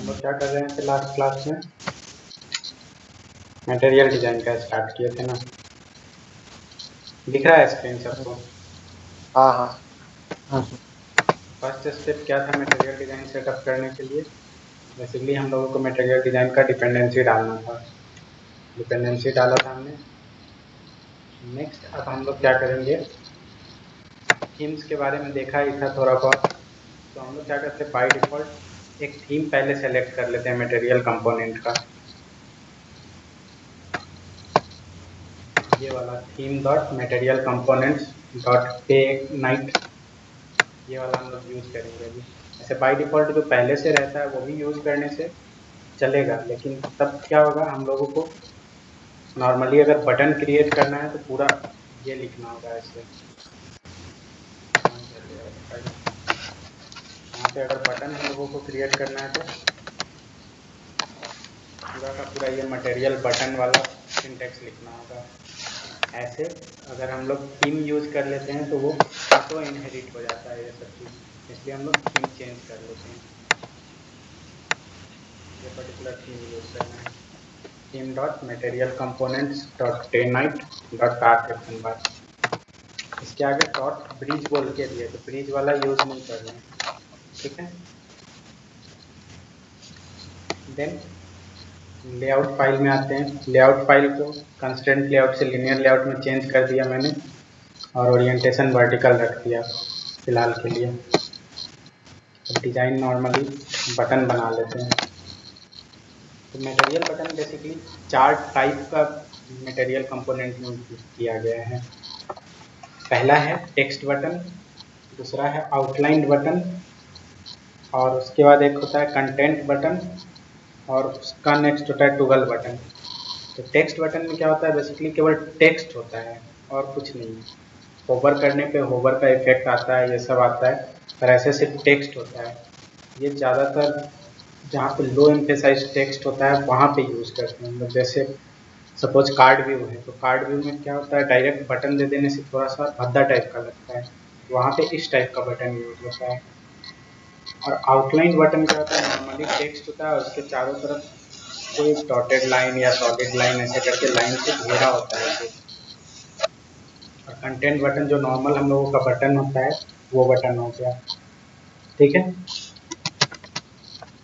हम लोग क्या कर रहे थे लास्ट क्लास में? मटेरियल डिजाइन का स्टार्ट किए थे ना। दिख रहा है स्क्रीन सबको? हाँ हाँ। फर्स्ट स्टेप क्या था मटेरियल डिजाइन सेटअप करने के लिए? बेसिकली हम लोगों को मटेरियल डिजाइन का डिपेंडेंसी डालना था। डिपेंडेंसी डाला था हमने। नेक्स्ट अब हम लोग क्या करेंगे, थीम्स के बारे में देखा ही था थोड़ा बहुत। तो हम लोग क्या करते हैं, बाय डिफॉल्ट एक थीम पहले सेलेक्ट कर लेते हैं मटेरियल कंपोनेंट का। ये वाला theme dot material components dot पे नाइट, ये वाला हम लोग यूज करेंगे अभी। ऐसे बाय डिफॉल्ट जो पहले से रहता है वो भी यूज करने से चलेगा, लेकिन तब क्या होगा, हम लोगों को नॉर्मली अगर बटन क्रिएट करना है तो पूरा ये लिखना होगा ऐसे। यहाँ पे अगर बटन हम लोगों को क्रिएट करना है तो पूरा का पूरा ये मटेरियल बटन वाला सिंटेक्स लिखना होगा। ऐसे अगर हम लोग थीम यूज कर लेते हैं तो वो ऑटो इनहेरिट हो जाता है ये सब चीज़, इसलिए हम लोग थीम चेंज कर लेते हैं। ये पर्टिकुलर थीम यूज करना है, theme dot material components dot day night dot car section bar. इसके आगे डॉट ब्रिज बोल के दिए तो ब्रिज वाला यूज नहीं कर रहे हैं, ठीक है। देन लेआउट फाइल में आते हैं। लेआउट फाइल को कंस्ट्रेंट लेआउट से लीनियर लेआउट में चेंज कर दिया मैंने, और ओरिएंटेशन वर्टिकल रख दिया फिलहाल के लिए। डिजाइन नॉर्मली बटन बना लेते हैं। तो मटेरियल बटन बेसिकली 4 टाइप का मटेरियल कंपोनेंट में किया गया है। पहला है टेक्स्ट बटन, दूसरा है आउटलाइन बटन, और उसके बाद एक होता है कंटेंट बटन, और उसका नेक्स्ट होता है टूगल बटन। तो टेक्स्ट बटन में क्या होता है, बेसिकली केवल टेक्स्ट होता है और कुछ नहीं। होवर करने पे होवर का इफेक्ट आता है, ये सब आता है, पर ऐसे सिर्फ टेक्स्ट होता है। ये ज़्यादातर जहाँ पे लो एम्फेसाइज टेक्स्ट होता है वहाँ पे यूज़ करते हैं हम लोग। जैसे सपोज कार्ड व्यू है, तो कार्ड व्यू में क्या होता है, डायरेक्ट बटन दे देने से थोड़ा सा भद्दा टाइप का लगता है, वहाँ पे इस टाइप का बटन यूज होता है। और आउटलाइन बटन क्या होता है, नॉर्मली टेक्स्ट होता है और उसके चारों तरफ कोई डॉटेड लाइन या सॉलिड लाइन ऐसे करके लाइन से घेरा होता है कुछ। और कंटेंट बटन जो नॉर्मल हम लोगों का बटन होता है वो बटन हो गया, ठीक है।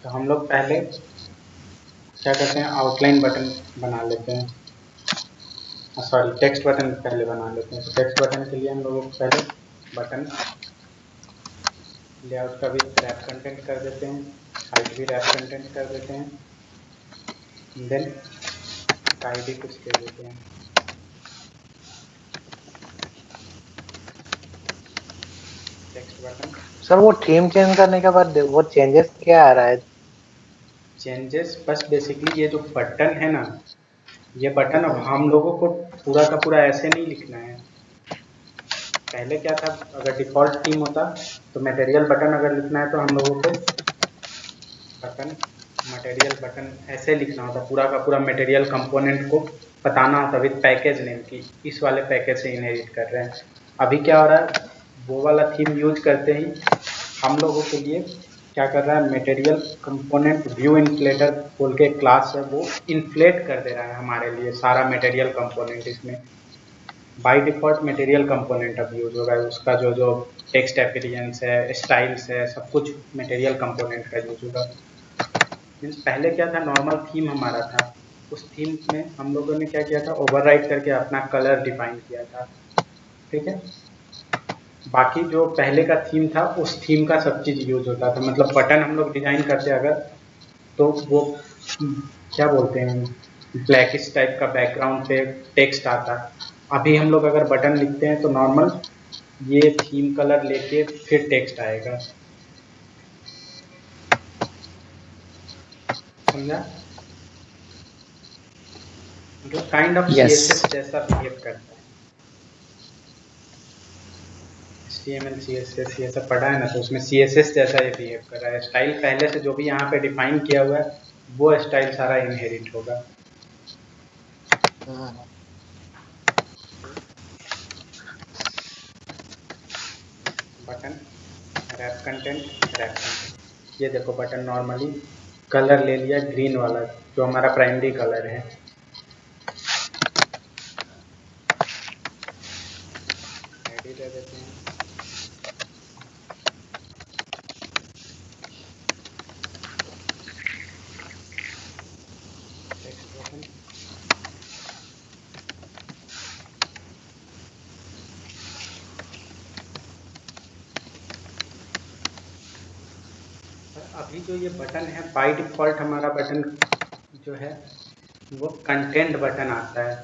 तो हम लोग पहले क्या करते हैं, आउटलाइन बटन बना लेते हैं, सॉरी टेक्स्ट बटन पहले बना लेते हैं। तो टेक्स्ट बटन के लिए हम लोगों को पहले बटन लेआउट का भी रैप कंटेंट कर देते हैं, हाइट भी रैप कंटेंट कर देते हैं, देन आईडी कुछ दे देते हैं। टेक्स्ट बटन सर वो थीम चेंज करने के बाद वो चेंजेस क्या आ रहा है? चेंजेस बस बेसिकली ये जो बटन है ना, ये बटन अब हम लोगों को पूरा का पूरा ऐसे नहीं लिखना है। पहले क्या था, अगर डिफ़ॉल्ट थीम होता तो मटेरियल बटन अगर लिखना है तो हम लोगों को बटन मटेरियल बटन ऐसे लिखना होता, पूरा का पूरा मटेरियल कंपोनेंट को बताना होता विद पैकेज नेम की इस वाले पैकेज से इनहेरिट कर रहे हैं। अभी क्या हो रहा है, वो वाला थीम यूज करते ही हम लोगों के लिए क्या कर रहा है, मटेरियल कंपोनेंट व्यू इन्फ्लेटर बोल के क्लास है, वो इन्फ्लेट कर दे रहा है हमारे लिए सारा मटेरियल कंपोनेंट। इसमें बाय डिफॉल्ट मटेरियल कंपोनेंट अब यूज होगा, उसका जो जो टेक्स्ट अपीयरेंस है, स्टाइल्स है, सब कुछ मटेरियल कंपोनेंट का यूज होगा। मीन्स पहले क्या था, नॉर्मल थीम हमारा था, उस थीम में हम लोगों ने क्या किया था, ओवरराइड करके अपना कलर डिफाइन किया था, ठीक है। बाकी जो पहले का थीम था उस थीम का सब चीज़ यूज होता था। मतलब बटन हम लोग डिजाइन करते अगर, तो वो क्या बोलते हैं, ब्लैकिश टाइप का बैकग्राउंड पे टेक्स्ट आता। अभी हम लोग अगर बटन लिखते हैं तो नॉर्मल ये थीम कलर लेके फिर टेक्स्ट आएगा, समझा? मतलब काइंड ऑफ यस। सीएसएस जैसा बिहेव करता है। HTML CSS ये सब पढ़ा है ना, तो उसमें CSS जैसा ये बिहेव कर रहा है। स्टाइल पहले से जो भी यहाँ पे डिफाइन किया हुआ है वो स्टाइल सारा इनहेरिट होगा। Button wrap content, wrap content, ये देखो बटन नॉर्मली कलर ले लिया ग्रीन वाला जो हमारा प्राइमरी कलर है। आईडी दे देते हैं। टेक्स्ट बटन, अभी जो ये बटन है बाय डिफ़ॉल्ट हमारा बटन जो है वो कंटेंट बटन आता है।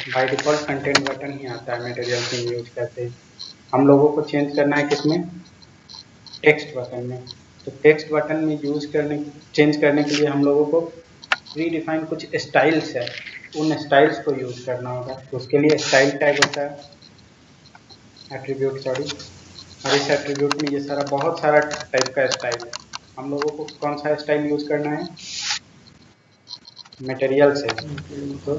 बाय डिफ़ॉल्ट कंटेंट बटन ही आता है मटेरियल थीम यूज करते ही। हम लोगों को चेंज करना है किसमें? टेक्स्ट बटन में। तो टेक्स्ट बटन में चेंज करने के लिए हम लोगों को प्री डिफाइन कुछ स्टाइल्स है, उन स्टाइल्स को यूज करना होगा। तो उसके लिए स्टाइल टैग होता है, एट्रीब्यूट सॉरी, और इस एट्रीब्यूट में ये सारा बहुत सारा टाइप का स्टाइल है। हम लोगों को कौन सा स्टाइल यूज करना है? मटेरियल से। तो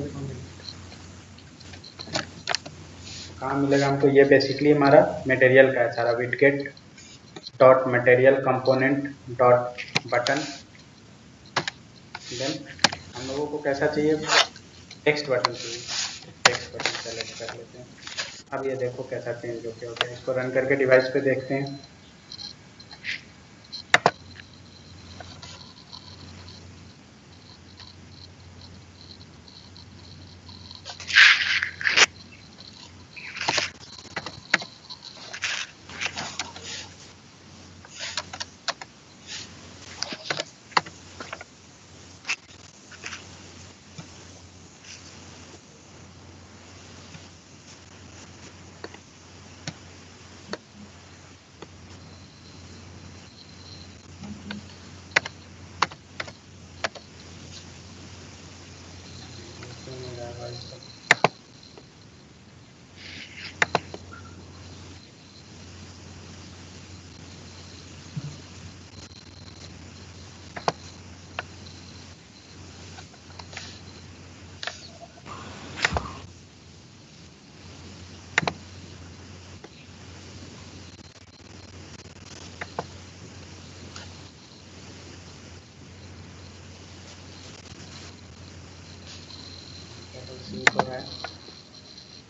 कहाँ मिलेगा हमको? ये बेसिकली हमारा मटेरियल का है सारा, widget dot material component dot button. Then हम लोगों को कैसा चाहिए? टेक्स्ट बटन चाहिए। टेक्स्ट बटन सेलेक्ट कर लेते हैं। अब ये देखो कैसा चेंज हो गया। इसको रन करके डिवाइस पे देखते हैं।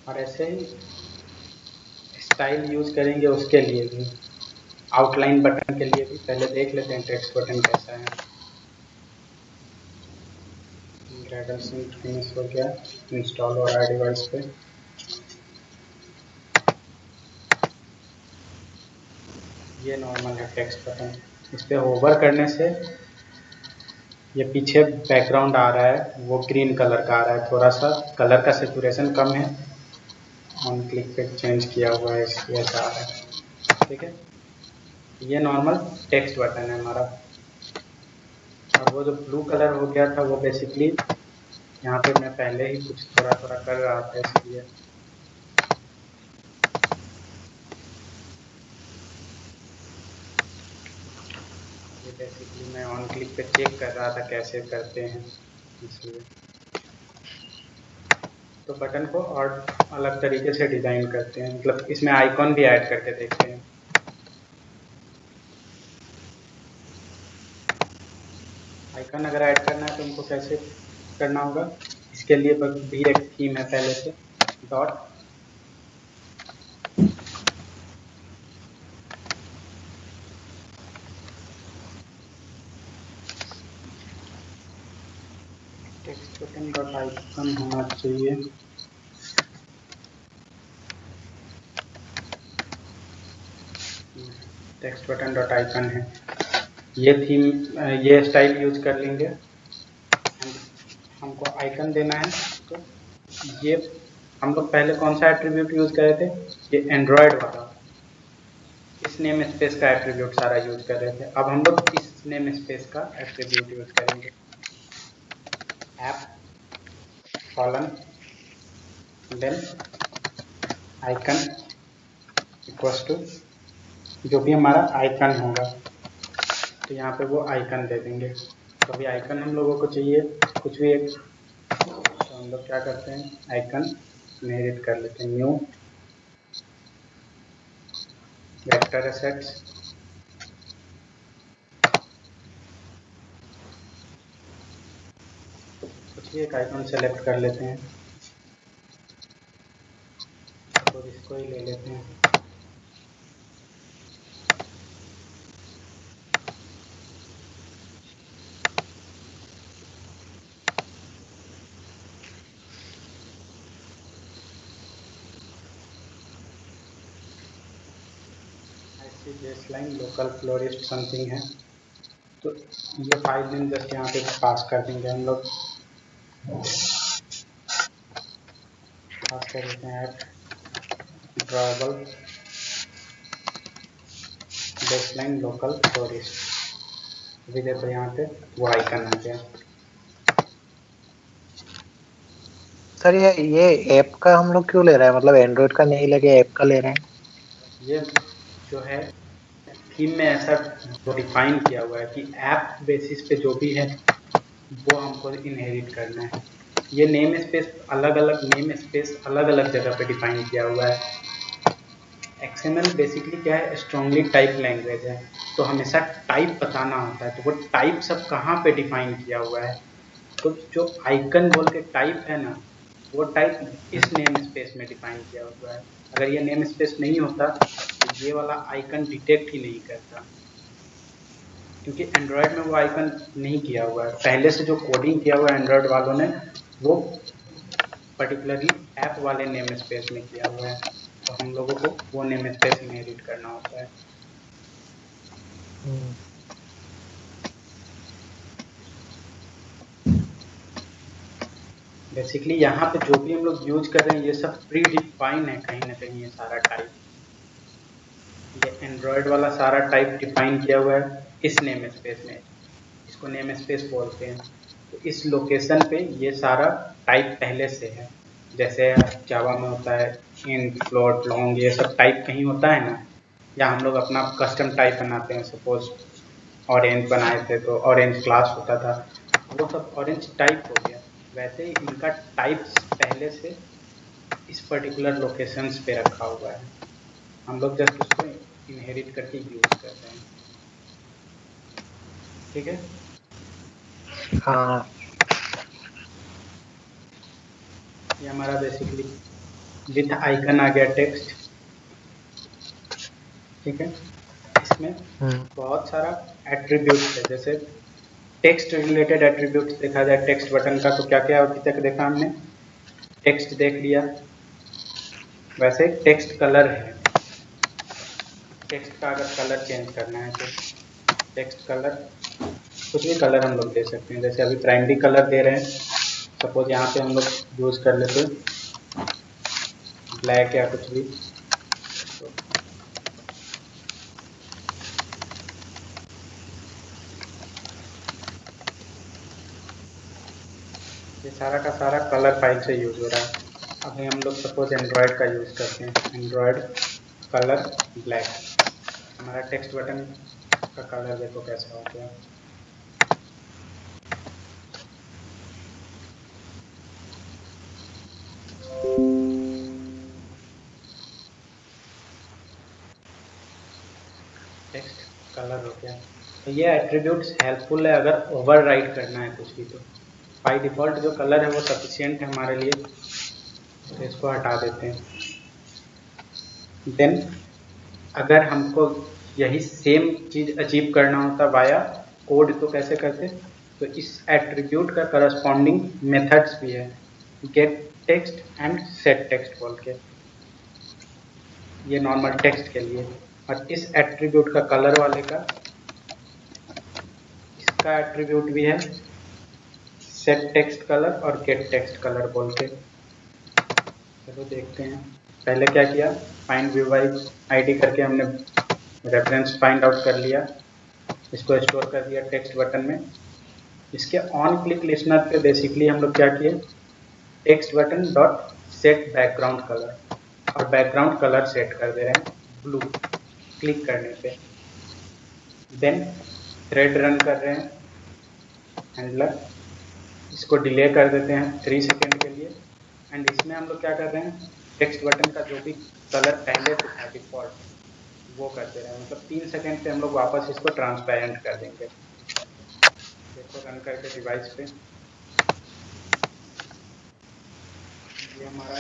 और ऐसे ही स्टाइल यूज करेंगे उसके लिए भी, आउटलाइन बटन के लिए भी। पहले देख लेते हैं टेक्स्ट बटन कैसा है। ग्रेडल सिंक फिनिश हो गया, इंस्टॉल हो रहा है डिवाइस पे। ये नॉर्मल है टेक्स्ट बटन। इस पे होवर करने से ये पीछे बैकग्राउंड आ रहा है वो ग्रीन कलर का आ रहा है, थोड़ा सा कलर का सेचुरेशन कम है। ऑन क्लिक पे चेंज किया हुआ है इसलिए ऐसा आ रहा है। ठीक है, ये नॉर्मल टेक्स्ट बटन है हमारा। और वो जो ब्लू कलर हो गया था वो बेसिकली यहाँ पे मैं पहले ही कुछ थोड़ा थोड़ा कर रहा था इसलिए। ये बेसिकली मैं ऑन क्लिक पे चेक कर रहा था कैसे करते हैं इसलिए। तो बटन को और अलग तरीके से डिज़ाइन करते हैं, मतलब इसमें आइकॉन भी ऐड करके देखते हैं। आइकन अगर ऐड करना है तो उनको कैसे करना होगा? इसके लिए भी एक थीम है पहले से, dot text button dot icon होना चाहिए। टेक्स्ट बटन डॉट आइकन है। ये थीम, ये स्टाइल यूज कर लेंगे। हमको आइकन देना है तो ये हम लोग पहले कौन सा एट्रीब्यूट यूज कर रहे थे? ये एंड्रॉयड वाला, इस नेम स्पेस का एट्रीब्यूट सारा यूज कर रहे थे। अब हम लोग इस नेम स्पेस का एट्रीब्यूट यूज करेंगे। App colon then icon equals to जो भी हमारा आइकन होगा, तो यहाँ पे वो आइकन दे देंगे। तो अभी आइकन हम लोगों को चाहिए कुछ भी एक, तो हम लोग क्या करते हैं आइकन इनहेरिट कर लेते हैं। न्यू वेक्टर एसेट्स, कुछ भी एक आइकन सेलेक्ट कर लेते हैं, तो इसको ही ले लेते हैं। ऐसी बेसलाइन लोकल फ्लोरिस्ट समथिंग है, तो ये फाइल नेम जस्ट यहाँ पे पास कर देंगे हम लोग, पास कर देते हैं ड्रॉएबल बेसलाइन लोकल फ्लोरिस्ट। अभी देखो यहाँ पे वो आइकन आ गया। सर ये ऐप का हम लोग क्यों ले रहे हैं, मतलब एंड्रॉइड का नहीं लेके ऐप का ले रहे हैं? ये जो है थीम में ऐसा डिफाइन किया हुआ है कि ऐप बेसिस पे जो भी है वो हमको इनहेरिट करना है। ये नेम स्पेस अलग अलग जगह पे डिफाइन किया हुआ है। XML बेसिकली क्या है, स्ट्रांगली टाइप लैंग्वेज है, तो हमेशा टाइप बताना होता है। तो वो टाइप सब कहाँ पे डिफाइन किया हुआ है, तो जो आइकन बोल के टाइप है ना, वो टाइप इस नेम स्पेस में डिफाइन किया हुआ है। अगर ये नेम स्पेस नहीं होता तो ये वाला आइकन डिटेक्ट ही नहीं करता, क्योंकि एंड्रॉयड में वो आइकन नहीं किया हुआ है। पहले से जो कोडिंग किया हुआ है एंड्रॉयड वालों ने, वो पर्टिकुलरली ऐप वाले नेम स्पेस में किया हुआ है, तो हम लोगों को वो नेम स्पेस इनहेरिट करना होता है। बेसिकली यहाँ पे जो भी हम लोग यूज कर रहे हैं ये सब प्री डिफाइन है कहीं ना कहीं, ये सारा टाइप, ये एंड्रॉयड वाला सारा टाइप डिफाइन किया हुआ है इस नेम स्पेस में, इसको नेम स्पेस बोलते हैं। तो इस लोकेशन पे ये सारा टाइप पहले से है। जैसे जावा में होता है इंट, फ्लोट, लॉन्ग, ये सब टाइप कहीं होता है ना, या हम लोग अपना कस्टम टाइप बनाते हैं। सपोज ऑरेंज बनाए थे तो ऑरेंज क्लास होता था, वो सब ऑरेंज टाइप हो गया। वैसे ही इनका टाइप्स पहले से इस पर्टिकुलर लोकेशंस पे रखा हुआ है, हम लोग जस्ट उसको इनहेरिट करके यूज कर रहे हैं। ठीक है। हाँ, ये हमारा बेसिकली विथ आइकन आ गया टेक्स्ट। ठीक है, इसमें बहुत सारा एट्रीब्यूट्स है। जैसे टेक्स्ट रिलेटेड एट्रीब्यूट्स देखा जाए टेक्स्ट बटन का, तो क्या क्या अभी तक देखा हमने, टेक्स्ट देख लिया। वैसे टेक्स्ट कलर है, टेक्स्ट का अगर कलर चेंज करना है तो टेक्स्ट कलर कुछ भी कलर हम लोग दे सकते हैं। जैसे अभी प्राइमरी कलर दे रहे हैं, सपोज यहाँ पे हम लोग यूज कर लेते ब्लैक या कुछ भी। तो ये सारा का सारा कलर फाइल से यूज हो रहा है। अभी हम लोग सपोज एंड्रॉयड का यूज करते हैं, एंड्रॉयड कलर ब्लैक, हमारा टेक्स्ट बटन का कलर देखो कैसा हो गया। टेक्स्ट कलर हो गया। तो ये एट्रीब्यूट्स हेल्पफुल है अगर ओवरराइड करना है कुछ भी। तो बाई डिफॉल्ट जो कलर है वो सफिशिएंट है हमारे लिए, तो इसको हटा देते हैं। देन अगर हमको यही सेम चीज अचीव करना होता वाया कोड, तो कैसे करते, तो इस एट्रीब्यूट का करस्पॉन्डिंग मेथड्स भी है, gate text and set text बोल के, ये नॉर्मल टेक्स्ट के लिए। और इस एट्रीब्यूट का कलर वाले का इसका एट्रीब्यूट भी है सेट टेक्स्ट कलर और गेट टेक्स्ट कलर बोल के। चलो देखते हैं। पहले क्या किया, फाइंड व्यू बाय आईडी करके हमने रेफरेंस फाइंड आउट कर लिया, इसको स्टोर कर दिया टेक्स्ट बटन में। इसके ऑन क्लिक लिस्नर पे बेसिकली हम लोग क्या किए, text button dot set background colour, और बैकग्राउंड कलर सेट कर दे रहे हैं ब्लू क्लिक करने पे। देन थ्रेड रन कर रहे हैं हैंडलर, इसको डिले कर देते हैं 3 सेकेंड के लिए। एंड इसमें हम लोग क्या कर रहे हैं, टेक्स्ट बटन का जो भी कलर पहले से था डिफॉल्ट वो कर दे रहे हैं। मतलब 3 सेकेंड पे हम लोग वापस इसको ट्रांसपेरेंट कर देंगे। देखो रन करके डिवाइस पे, ये हमारा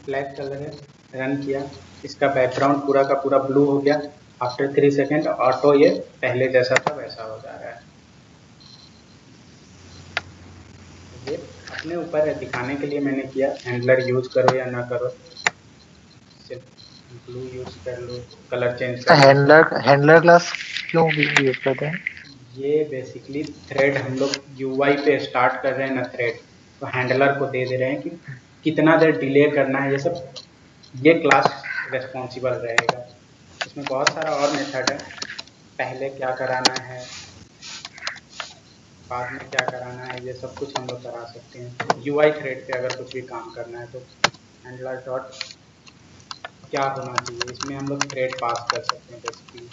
ब्लैक कलर है, रन किया, इसका बैकग्राउंड पूरा का पूरा ब्लू हो गया। आफ्टर 3 सेकेंड ऑटो ये पहले जैसा था वैसा हो जा रहा है। ये अपने ऊपर है, दिखाने के लिए मैंने किया। हैंडलर यूज करो या ना करो, सिर्फ ब्लू यूज कर लो, कलर चेंज कर लो। हैंडलर क्लास क्यों यूज करते हैं? ये बेसिकली थ्रेड हम लोग यूआई पे स्टार्ट कर रहे हैं ना थ्रेड, तो हैंडलर को दे दे रहे हैं कि कितना देर डिले करना है, ये सब ये क्लास रेस्पॉन्सिबल रहेगा। इसमें बहुत सारा और मेथड है, पहले क्या कराना है, बाद में क्या कराना है, ये सब कुछ हम लोग करा सकते हैं। यूआई थ्रेड पे अगर कुछ भी काम करना है तो हैंडलर डॉट क्या होना चाहिए, इसमें हम लोग थ्रेड पास कर सकते हैं बेसिकली।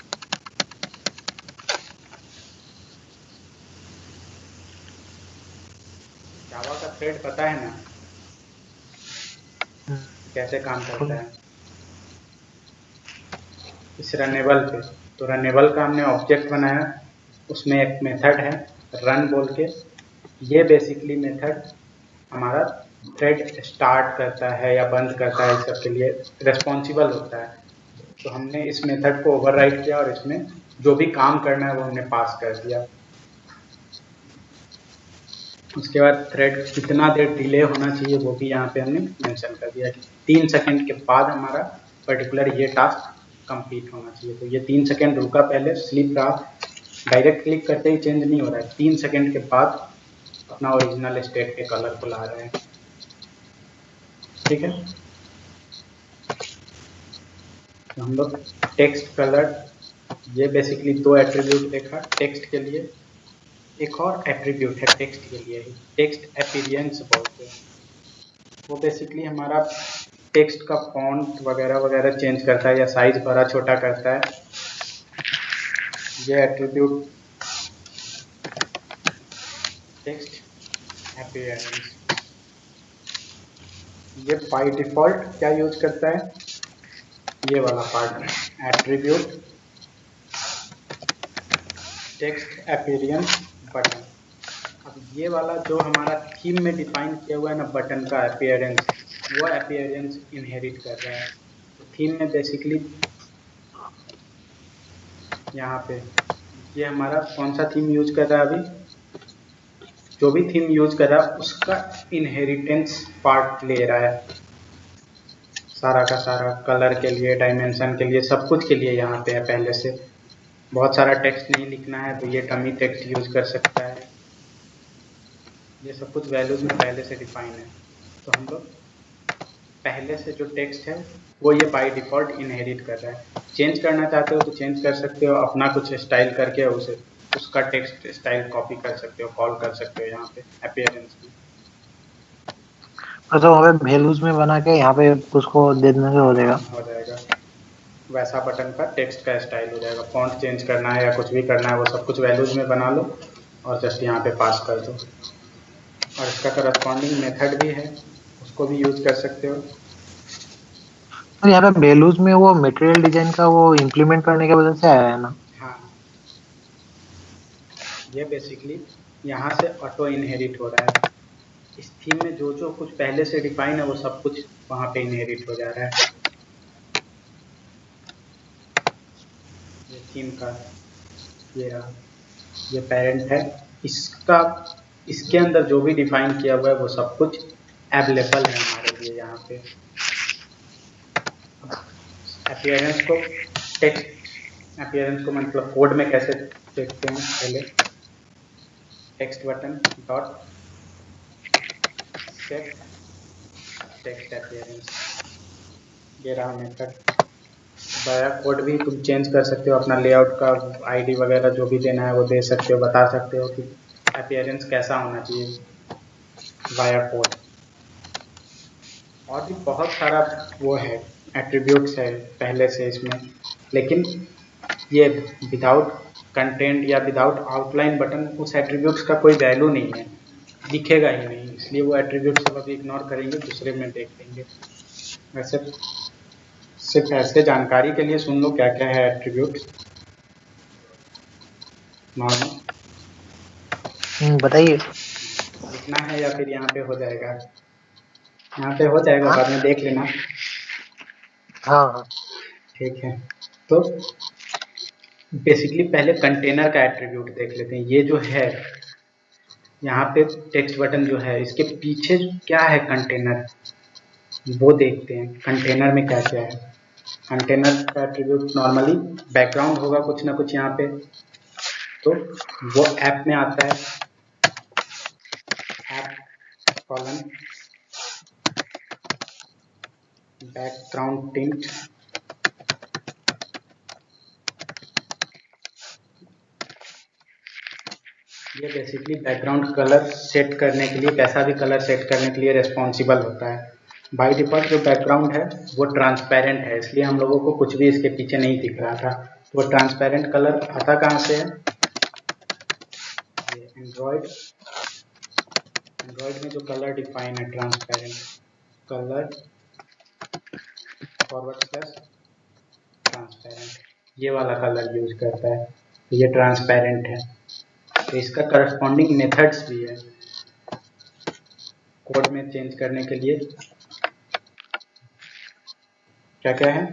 जावा का थ्रेड पता है ना कैसे काम करता है? इस रनेबल पे, तो रनेबल का हमने ऑब्जेक्ट बनाया, उसमें एक मेथड है रन बोल के। ये बेसिकली मेथड हमारा थ्रेड स्टार्ट करता है या बंद करता है, इस सब के लिए रिस्पॉन्सिबल होता है। तो हमने इस मेथड को ओवरराइड किया और इसमें जो भी काम करना है वो हमने पास कर दिया। उसके बाद थ्रेड कितना देर डिले होना चाहिए वो भी यहाँ पे हमने मेंशन कर दिया कि 3 सेकंड के बाद हमारा पर्टिकुलर ये टास्क कंप्लीट होना चाहिए। तो ये 3 सेकंड रुका, पहले स्लिप रहा, डायरेक्ट क्लिक करते ही चेंज नहीं हो रहा है, 3 सेकंड के बाद अपना ओरिजिनल स्टेट के कलर को ला रहे हैं। ठीक है, तो हम लोग टेक्स्ट कलर, ये बेसिकली 2 एट्रीब्यूट देखा टेक्स्ट के लिए। एक और एट्रीब्यूट है टेक्स्ट के लिए ही, टेक्स्ट अपीयरेंस बोलते हैं। वो बेसिकली हमारा टेक्स्ट का फॉन्ट वगैरह वगैरह चेंज करता है या साइज बड़ा छोटा करता है। ये एट्रीब्यूट टेक्स्ट अपीयरेंस, ये बाय डिफॉल्ट क्या यूज करता है, ये वाला part, attribute text appearance button. अब ये वाला जो हमारा थीम में डिफाइन किया हुआ है ना बटन का अपीयरेंस, वो अपीयरेंस इनहेरिट कर रहा है। तो थीम में बेसिकली यहाँ पे ये हमारा कौन सा थीम यूज कर रहा है, अभी जो भी थीम यूज कर रहा है उसका इनहेरिटेंस पार्ट ले रहा है, सारा का सारा कलर के लिए, डायमेंशन के लिए, सब कुछ के लिए यहाँ पे है पहले से। बहुत सारा टेक्स्ट नहीं लिखना है तो ये डमी टेक्स्ट यूज कर सकता है। ये सब कुछ वैल्यूज में पहले से डिफाइन है, तो हम लोग पहले से जो टेक्स्ट है वो ये बाय डिफॉल्ट इनहेरिट कर रहा है। चेंज करना चाहते हो तो चेंज कर सकते हो, अपना कुछ स्टाइल करके उसे उसका टेक्स्ट स्टाइल कॉपी कर सकते हो, कॉल कर सकते हो यहाँ पे अपीयरेंस में। तो वहाँ पे वैल्यूज में बना के यहाँ पे उसको दे देने से हो जाएगा। हो जाएगा, वैसा बटन का टेक्स्ट का स्टाइल हो जाएगा। फॉन्ट चेंज करना है या कुछ भी करना है वो सब कुछ वैल्यूज में बना लो और जस्ट यहाँ पे पास कर दो। और इसका करस्पॉन्डिंग मेथड भी है, उसको भी यूज कर सकते हो। तो यहाँ पे वैल्यूज में वो मटेरियल डिजाइन का वो इम्प्लीमेंट करने की वजह से आया है ना? हाँ, ये बेसिकली यहाँ से ऑटो इनहेरिट हो रहा है। इस थीम में जो जो कुछ पहले से डिफाइन है वो सब कुछ वहाँ पे इनहेरिट हो जा रहा है। ये थीम का ये रहा, ये पेरेंट है, इसका इसके अंदर जो भी डिफाइन किया हुआ है वो सब कुछ अवेलेबल है हमारे लिए यहाँ पे। अपीयरेंस को टेक्स्ट अपीयरेंस को मतलब कोड में कैसे देखते हैं, पहले text button dot set text appearance, ये रहा मेथड। बाया कोड भी तुम चेंज कर सकते हो, अपना लेआउट का आईडी वगैरह जो भी देना है वो दे सकते हो, बता सकते हो कि अपीयरेंस कैसा होना चाहिए वाया कोड। और भी बहुत सारा वो है एट्रीब्यूट्स है पहले से इसमें, लेकिन ये विदाउट कंटेंट या विदाउट आउटलाइन बटन उस एट्रीब्यूट्स का कोई वैल्यू नहीं है, दिखेगा ही नहीं, इसलिए वो एट्रीब्यूट सब अभी इग्नोर करेंगे, दूसरे में देख लेंगे। वैसे सिर्फ ऐसे जानकारी के लिए सुन लो क्या क्या है एट्रीब्यूट्स नॉर्मल। बताइए। लिखना है या फिर यहाँ पे हो जाएगा? यहाँ पे हो जाएगा, हाँ बाद में देख लेना। हाँ हाँ। ठीक है, तो बेसिकली पहले कंटेनर का एट्रीब्यूट देख लेते हैं। ये जो है यहाँ पे टेक्स्ट बटन जो है, इसके पीछे क्या है कंटेनर, वो देखते हैं कंटेनर में क्या क्या है। कंटेनर का एट्रीब्यूट नॉर्मली बैकग्राउंड होगा कुछ ना कुछ यहाँ पे, तो वो ऐप में आता है, ऐप कॉलन बैकग्राउंड टिंट। ये बेसिकली बैकग्राउंड कलर सेट करने के लिए, कैसा भी कलर सेट करने के लिए रिस्पॉन्सिबल होता है। बाय डिफॉल्ट जो बैकग्राउंड है वो ट्रांसपेरेंट है, इसलिए हम लोगों को कुछ भी इसके पीछे नहीं दिख रहा था। तो वो ट्रांसपेरेंट कलर आता कहाँ से है, ये एंड्रॉयड में जो कलर डिफाइन है ट्रांसपेरेंट कलर / ट्रांसपेरेंट, ये वाला कलर यूज करता है, तो ये ट्रांसपेरेंट है। तो इसका करस्पॉन्डिंग मेथड्स भी है कोड में चेंज करने के लिए। क्या क्या है,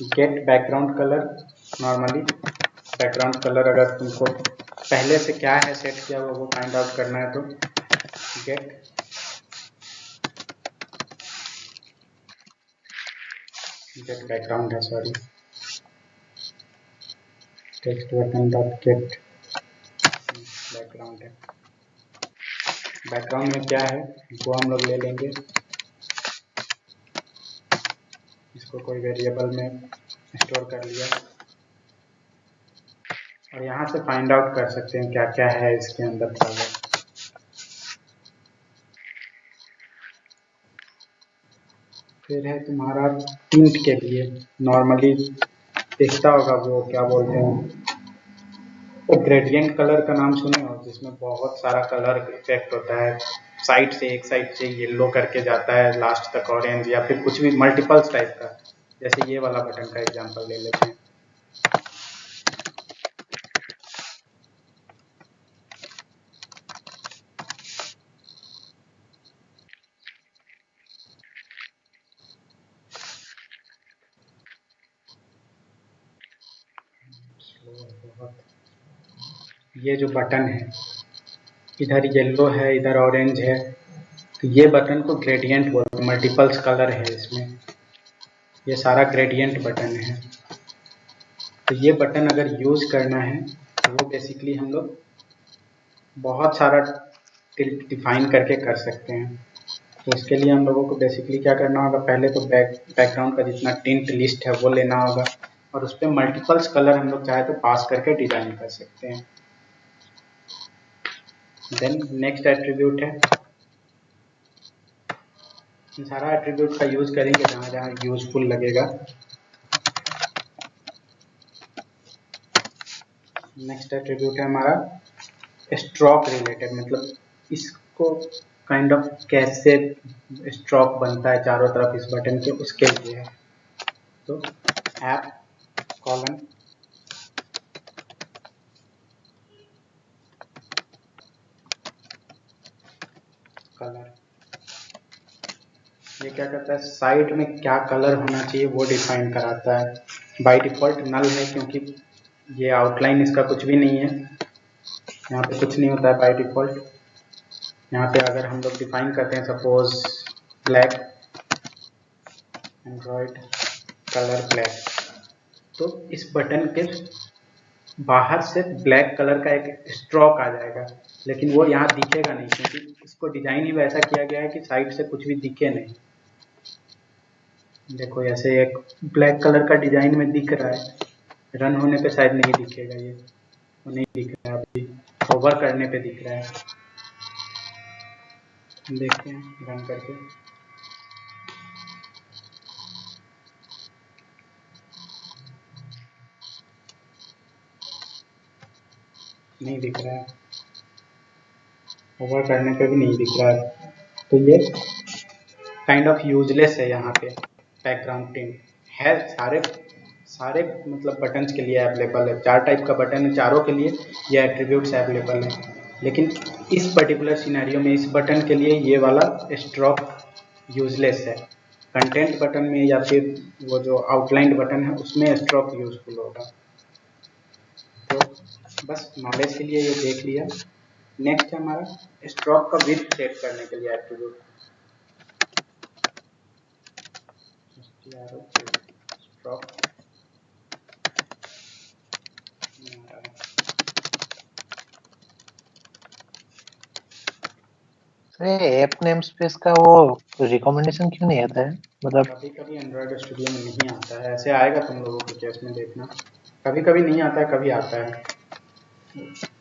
get background colour. Normally background colour अगर तुमको पहले से क्या है सेट किया हुआ वो फाइंड आउट करना है, तो गेट बैकग्राउंड है, sorry, text button dot gate background है। बैकग्राउंड में क्या है वो हम लोग ले लेंगे, इसको कोई वेरिएबल में स्टोर कर लिया, और यहाँ से फाइंड आउट कर सकते हैं क्या क्या है इसके अंदर कलर। फिर है तुम्हारा टिंट के लिए, नॉर्मली दिखता होगा वो क्या बोलते हैं, वो ग्रेडियंट कलर का नाम सुने हो, जिसमें बहुत सारा कलर इफेक्ट होता है, साइड से एक साइड से येलो करके जाता है लास्ट तक ऑरेंज, या फिर कुछ भी मल्टीपल्स टाइप का। जैसे ये वाला बटन का एग्जांपल ले लेते हैं। ये जो बटन है, इधर येलो है इधर ऑरेंज है, तो ये बटन को ग्रेडियंट बोलते हैं, मल्टीपल्स कलर है इसमें, ये सारा ग्रेडियंट बटन है। तो ये बटन अगर यूज करना है तो वो बेसिकली हम लोग बहुत सारा डिफाइन करके कर सकते हैं। तो इसके लिए हम लोगों को बेसिकली क्या करना होगा, पहले तो बैकग्राउंड का जितना टिंट लिस्ट है वो लेना होगा, और उस पर मल्टीपल्स कलर हम लोग चाहे तो पास करके डिजाइन कर सकते हैं। देन नेक्स्ट एट्रीब्यूट है, सारा एट्रीब्यूट का यूज करेंगे जहाँ जहाँ यूजफुल लगेगा। नेक्स्ट एट्रीब्यूट है हमारा स्ट्रोक रिलेटेड, मतलब इसको काइंड ऑफ कैसे स्ट्रोक बनता है चारों तरफ इस बटन के, उसके लिए है। तो ऐप कॉलन कलर, ये क्या करता है, साइड में क्या कलर होना चाहिए वो डिफाइन कराता है। बाय डिफॉल्ट नल है, क्योंकि ये आउटलाइन इसका कुछ भी नहीं है, यहाँ पे कुछ नहीं होता है बाय डिफॉल्ट। यहाँ पे अगर हम लोग डिफाइन करते हैं suppose black, Android colour black, तो इस बटन के बाहर से ब्लैक कलर का एक स्ट्रोक आ जाएगा, लेकिन वो यहाँ दिखेगा नहीं, क्योंकि इसको डिजाइन ही वैसा किया गया है कि साइड से कुछ भी दिखे नहीं। देखो ऐसे एक ब्लैक कलर का डिजाइन में दिख रहा है, रन होने पे शायद नहीं दिखेगा, ये तो नहीं दिख रहा है, अभी ओवर करने पे दिख रहा है। देखते हैं रन करके, नहीं दिख रहा है, ओवर करने पे भी नहीं दिख रहा है। तो ये काइंड ऑफ यूजलेस है। यहाँ पे बैकग्राउंड टिंट है, सारे सारे मतलब बटन्स के लिए अवेलेबल है, 4 टाइप का बटन है, चारों के लिए ये एट्रीब्यूट्स अवेलेबल है। लेकिन इस पर्टिकुलर सिनेरियो में इस बटन के लिए ये वाला स्ट्रोक यूजलेस है। कंटेंट बटन में या फिर वो जो आउटलाइन बटन है उसमें स्ट्रोक यूजफुल होगा। तो बस नॉलेज के लिए ये देख लिया। नेक्स्ट है हमारा स्ट्रोक का विड्थ सेट करने के लिए attribute stroke app name space का वो रिकमेंडेशन क्यों नहीं आता है? मतलब कभी कभी एंड्रॉयड स्टूडियो में नहीं आता है, ऐसे आएगा तुम लोगों के केस में देखना। कभी कभी नहीं आता है, कभी आता है।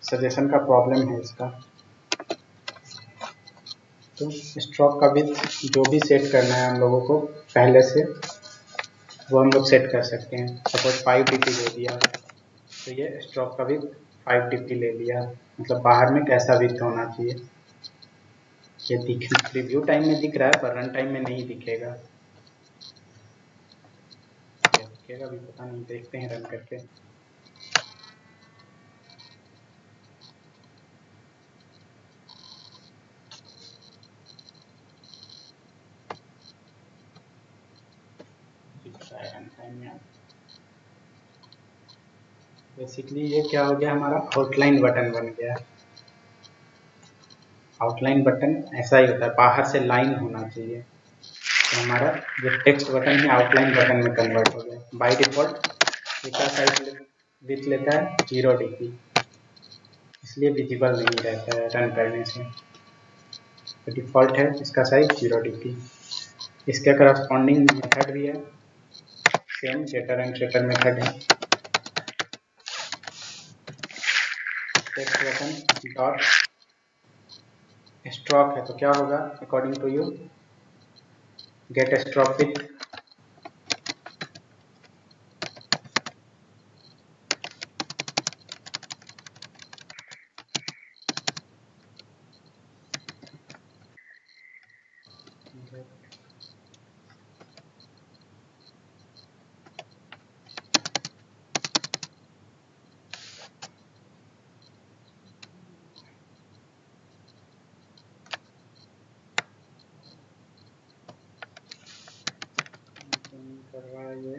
सजेशन का प्रॉब्लम है इसका। तो स्ट्रोक का विड्थ जो भी सेट करना है हम लोगों को पहले से, वो हम लोग सेट कर सकते हैं। सपोज 5 dp दे दिया तो ये स्ट्रोक का विड्थ 5 dp ले लिया, मतलब बाहर में कैसा विड्थ होना चाहिए। ये दिख रिव्यू टाइम में दिख रहा है पर रन टाइम में नहीं दिखेगा। दिखेगा भी पता नहीं, देखते हैं रन करके। रन टाइम में बेसिकली ये क्या हो गया, हमारा आउटलाइन बटन बन गया। आउटलाइन बटन ऐसा ही होता है, बाहर से लाइन होना चाहिए। तो हमारा जो टेक्स्ट बटन है आउटलाइन बटन में कन्वर्ट हो गया। बाय डिफॉल्ट इसका साइज विड्थ लेता है 0 dp, इसलिए विजिबल नहीं रहता है रन करने से। तो डिफॉल्ट है इसका साइज 0 dp। इसके करस्पॉन्डिंग मेथड भी है, same getter and setter method है। टेक्स्ट बटन डॉट स्ट्रोक है तो क्या होगा according to you? Get stroke width करवा ये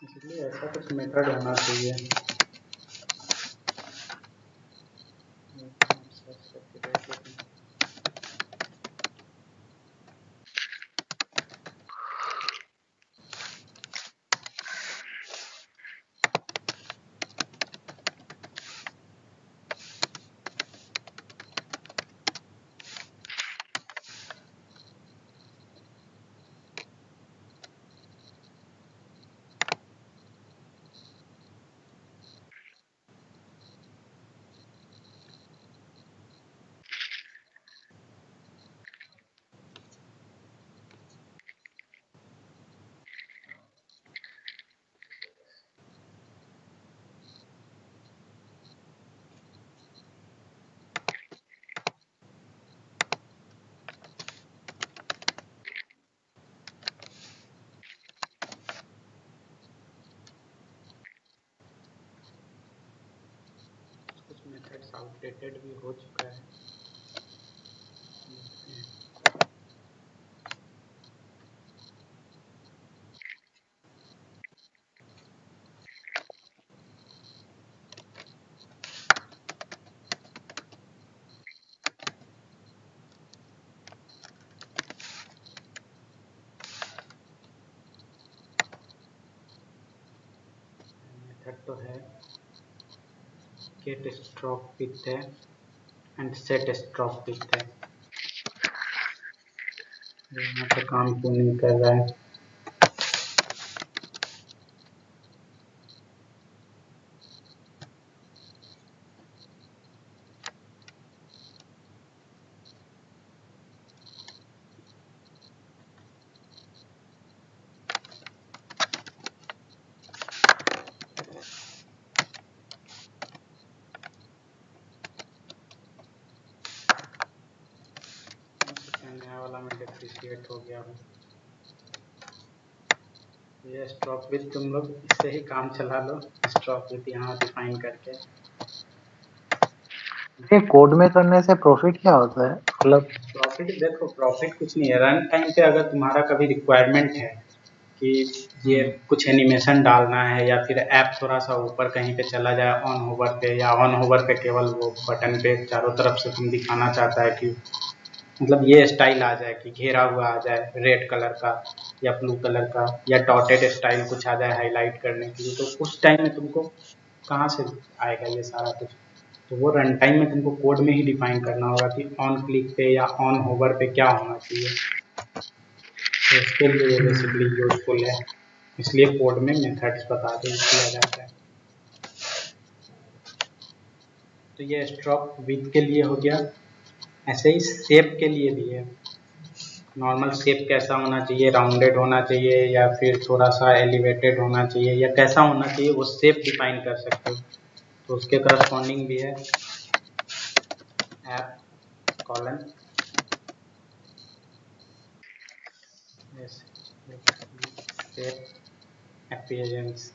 इसलिए ऐसा कुछ मेथड होना चाहिए। सर्च करके देख लेते हैं। कुछ मेथड्स आउटडेटेड भी हो चुका है। मेथड तो है गेट स्ट्रोक विथ है एंड सेट स्ट्रोक विथ है। यहाँ पे काम क्यों नहीं कर रहा है? नया वाला में डिप्रिशिएट हो गया हूँ। ये स्ट्रोक विथ तुम लोग इससे ही काम चला लो, स्ट्रोक विथ यहाँ डिफाइन करके। ये कोड में करने से प्रॉफिट क्या होता है? मतलब प्रॉफिट देखो, प्रॉफिट कुछ नहीं है। रन टाइम पे अगर तुम्हारा कभी रिक्वायरमेंट है कि ये कुछ एनिमेशन डालना है या फिर ऐप थोड़ा सा ऊपर कहीं पे चला जाए ऑन होवर पे, या ऑन होवर पे केवल वो बटन पे चारों तरफ से तुम दिखाना चाहता है कि मतलब ये स्टाइल आ जाए कि घेरा हुआ आ जाए रेड कलर का या ब्लू कलर का, या डॉटेड स्टाइल कुछ आ जाए हाईलाइट करने के लिए, तो उस टाइम में तुमको कहाँ से आएगा ये सारा कुछ? तो वो रन टाइम में तुमको कोड में ही डिफाइन करना होगा कि ऑन क्लिक पे या ऑन होवर पे क्या होना चाहिए। तो इसके लिए ये बेसिकली यूजफुल है, इसलिए कोड में मेथड्स बता दिया जाता है। तो ये स्ट्रोक विथ के लिए हो गया। ऐसे ही शेप के लिए भी है। नॉर्मल शेप कैसा होना चाहिए, राउंडेड होना चाहिए या फिर थोड़ा सा एलिवेटेड होना चाहिए, या कैसा होना चाहिए वो शेप डिफाइन कर सकते हो। तो उसके करस्पॉन्डिंग भी है ऐप कॉलन शेप अपीयरेंस।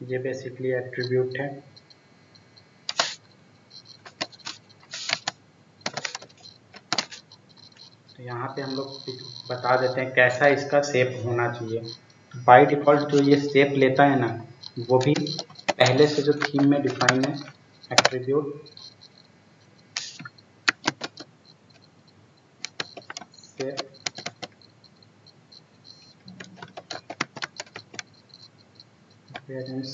ये बेसिकली एट्रीब्यूट है। तो यहाँ पे हम लोग बता देते हैं कैसा इसका शेप होना चाहिए। बाय डिफ़ॉल्ट जो ये शेप लेता है ना, वो भी पहले से जो थीम में डिफाइन है एट्रीब्यूट शेप अपीयरेंस।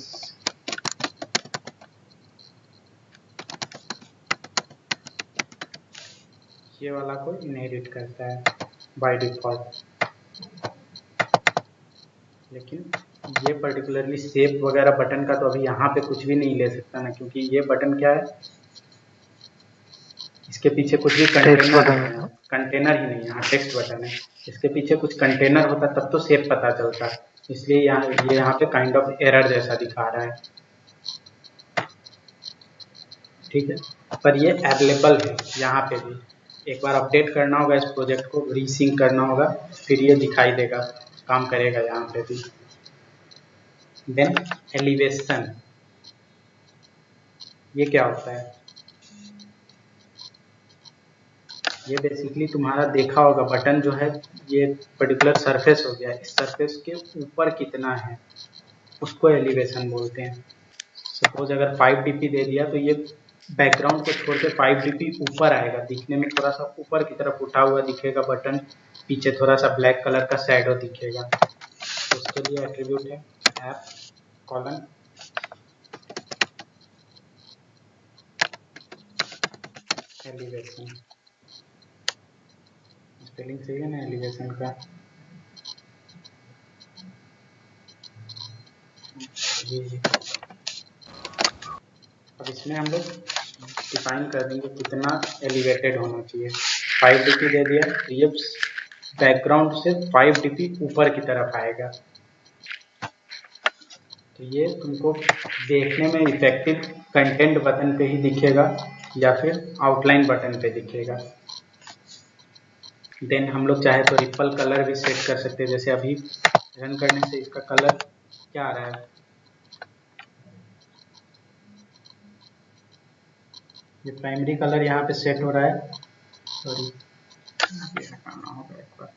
ये वाला को इनहेरिट करता है बाय डिफ़ॉल्ट। लेकिन ये पर्टिकुलरली शेप वगैरह बटन का तो अभी यहाँ पे कुछ भी नहीं ले सकता ना, क्योंकि ये बटन क्या है, इसके पीछे कुछ भी कंटेनर नहीं है। कंटेनर ही नहीं है, यहाँ टेक्स्ट बटन है। इसके पीछे कुछ कंटेनर होता तब तो शेप पता चलता, इसलिए ये यहाँ पे काइंड ऑफ एरर जैसा दिखा रहा है। ठीक है, पर ये अवेलेबल है यहाँ पे भी। एक बार अपडेट करना होगा इस प्रोजेक्ट को, रीसिंक करना होगा, फिर ये दिखाई देगा, काम करेगा यहाँ पे भी। देन एलिवेशन, ये क्या होता है? ये बेसिकली तुम्हारा देखा होगा बटन जो है, ये पर्टिकुलर सरफेस हो गया, इस सरफेस के ऊपर कितना है उसको एलिवेशन बोलते हैं। सपोज अगर 5 dp दे दिया तो ये बैकग्राउंड को छोड़ के 5 dp ऊपर आएगा, दिखने में थोड़ा सा ऊपर की तरफ उठा हुआ दिखेगा बटन, पीछे थोड़ा सा ब्लैक कलर का शैडो दिखेगा। तो उसके लिए एट्रीब्यूट है ऐप कॉलन एलिवेशन। स्पेलिंग सही है ना एलिवेशन का? ये अब इसमें हम लोग डिफाइन कर देंगे कितना एलिवेटेड होना चाहिए। 5 dp दे दिया तो ये बैकग्राउंड से 5 dp ऊपर की तरफ आएगा। तो ये तुमको देखने में इफेक्टिव कंटेंट बटन पे ही दिखेगा या फिर आउटलाइन बटन पे दिखेगा। देन हम लोग चाहे तो रिपल कलर भी सेट कर सकते हैं, जैसे अभी रन करने से इसका कलर क्या आ रहा है, ये प्राइमरी कलर यहाँ पे सेट हो रहा है। सॉरी, ये हटाना होगा एक बार।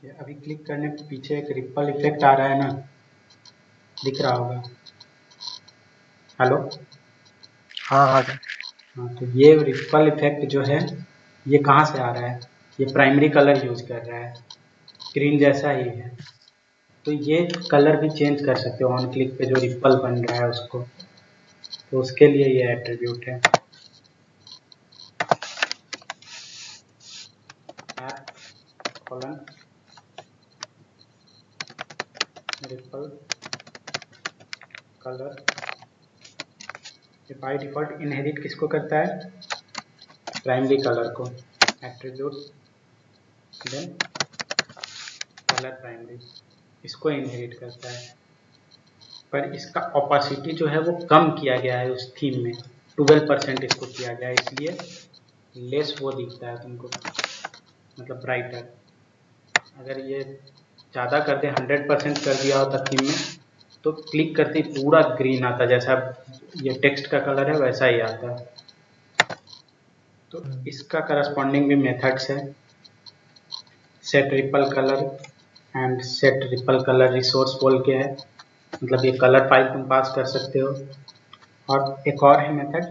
ये अभी क्लिक करने के पीछे एक रिपल इफेक्ट आ रहा है ना, दिख रहा होगा। हेलो, हाँ हाँ हाँ, तो ये रिपल इफेक्ट जो है ये कहाँ से आ रहा है? ये प्राइमरी कलर यूज कर रहा है, ग्रीन जैसा ही है। तो ये कलर भी चेंज कर सकते हो ऑन क्लिक पे, जो रिपल बन रहा है उसको। तो उसके लिए ये एट्रीब्यूट है। App colon ripple colour. By default inherit किसको करता है? प्राइमरी कलर को। एट्रीब्यूट देन कलर प्राइमरी, इसको इनहेरिट करता है। पर इसका ओपासिटी जो है वो कम किया गया है उस थीम में, 12% इसको किया गया है, इसलिए लेस वो दिखता है तुमको, मतलब ब्राइटर। अगर ये ज़्यादा कर दे, 100% कर दिया होता थीम में, तो क्लिक करते ही पूरा ग्रीन आता, जैसा ये टेक्स्ट का कलर है वैसा ही आता। तो इसका करस्पॉन्डिंग भी मेथड्स है, set ripple colour and set ripple colour resource बोल के है, मतलब ये कलर फाइल तुम पास कर सकते हो। और एक और है मेथड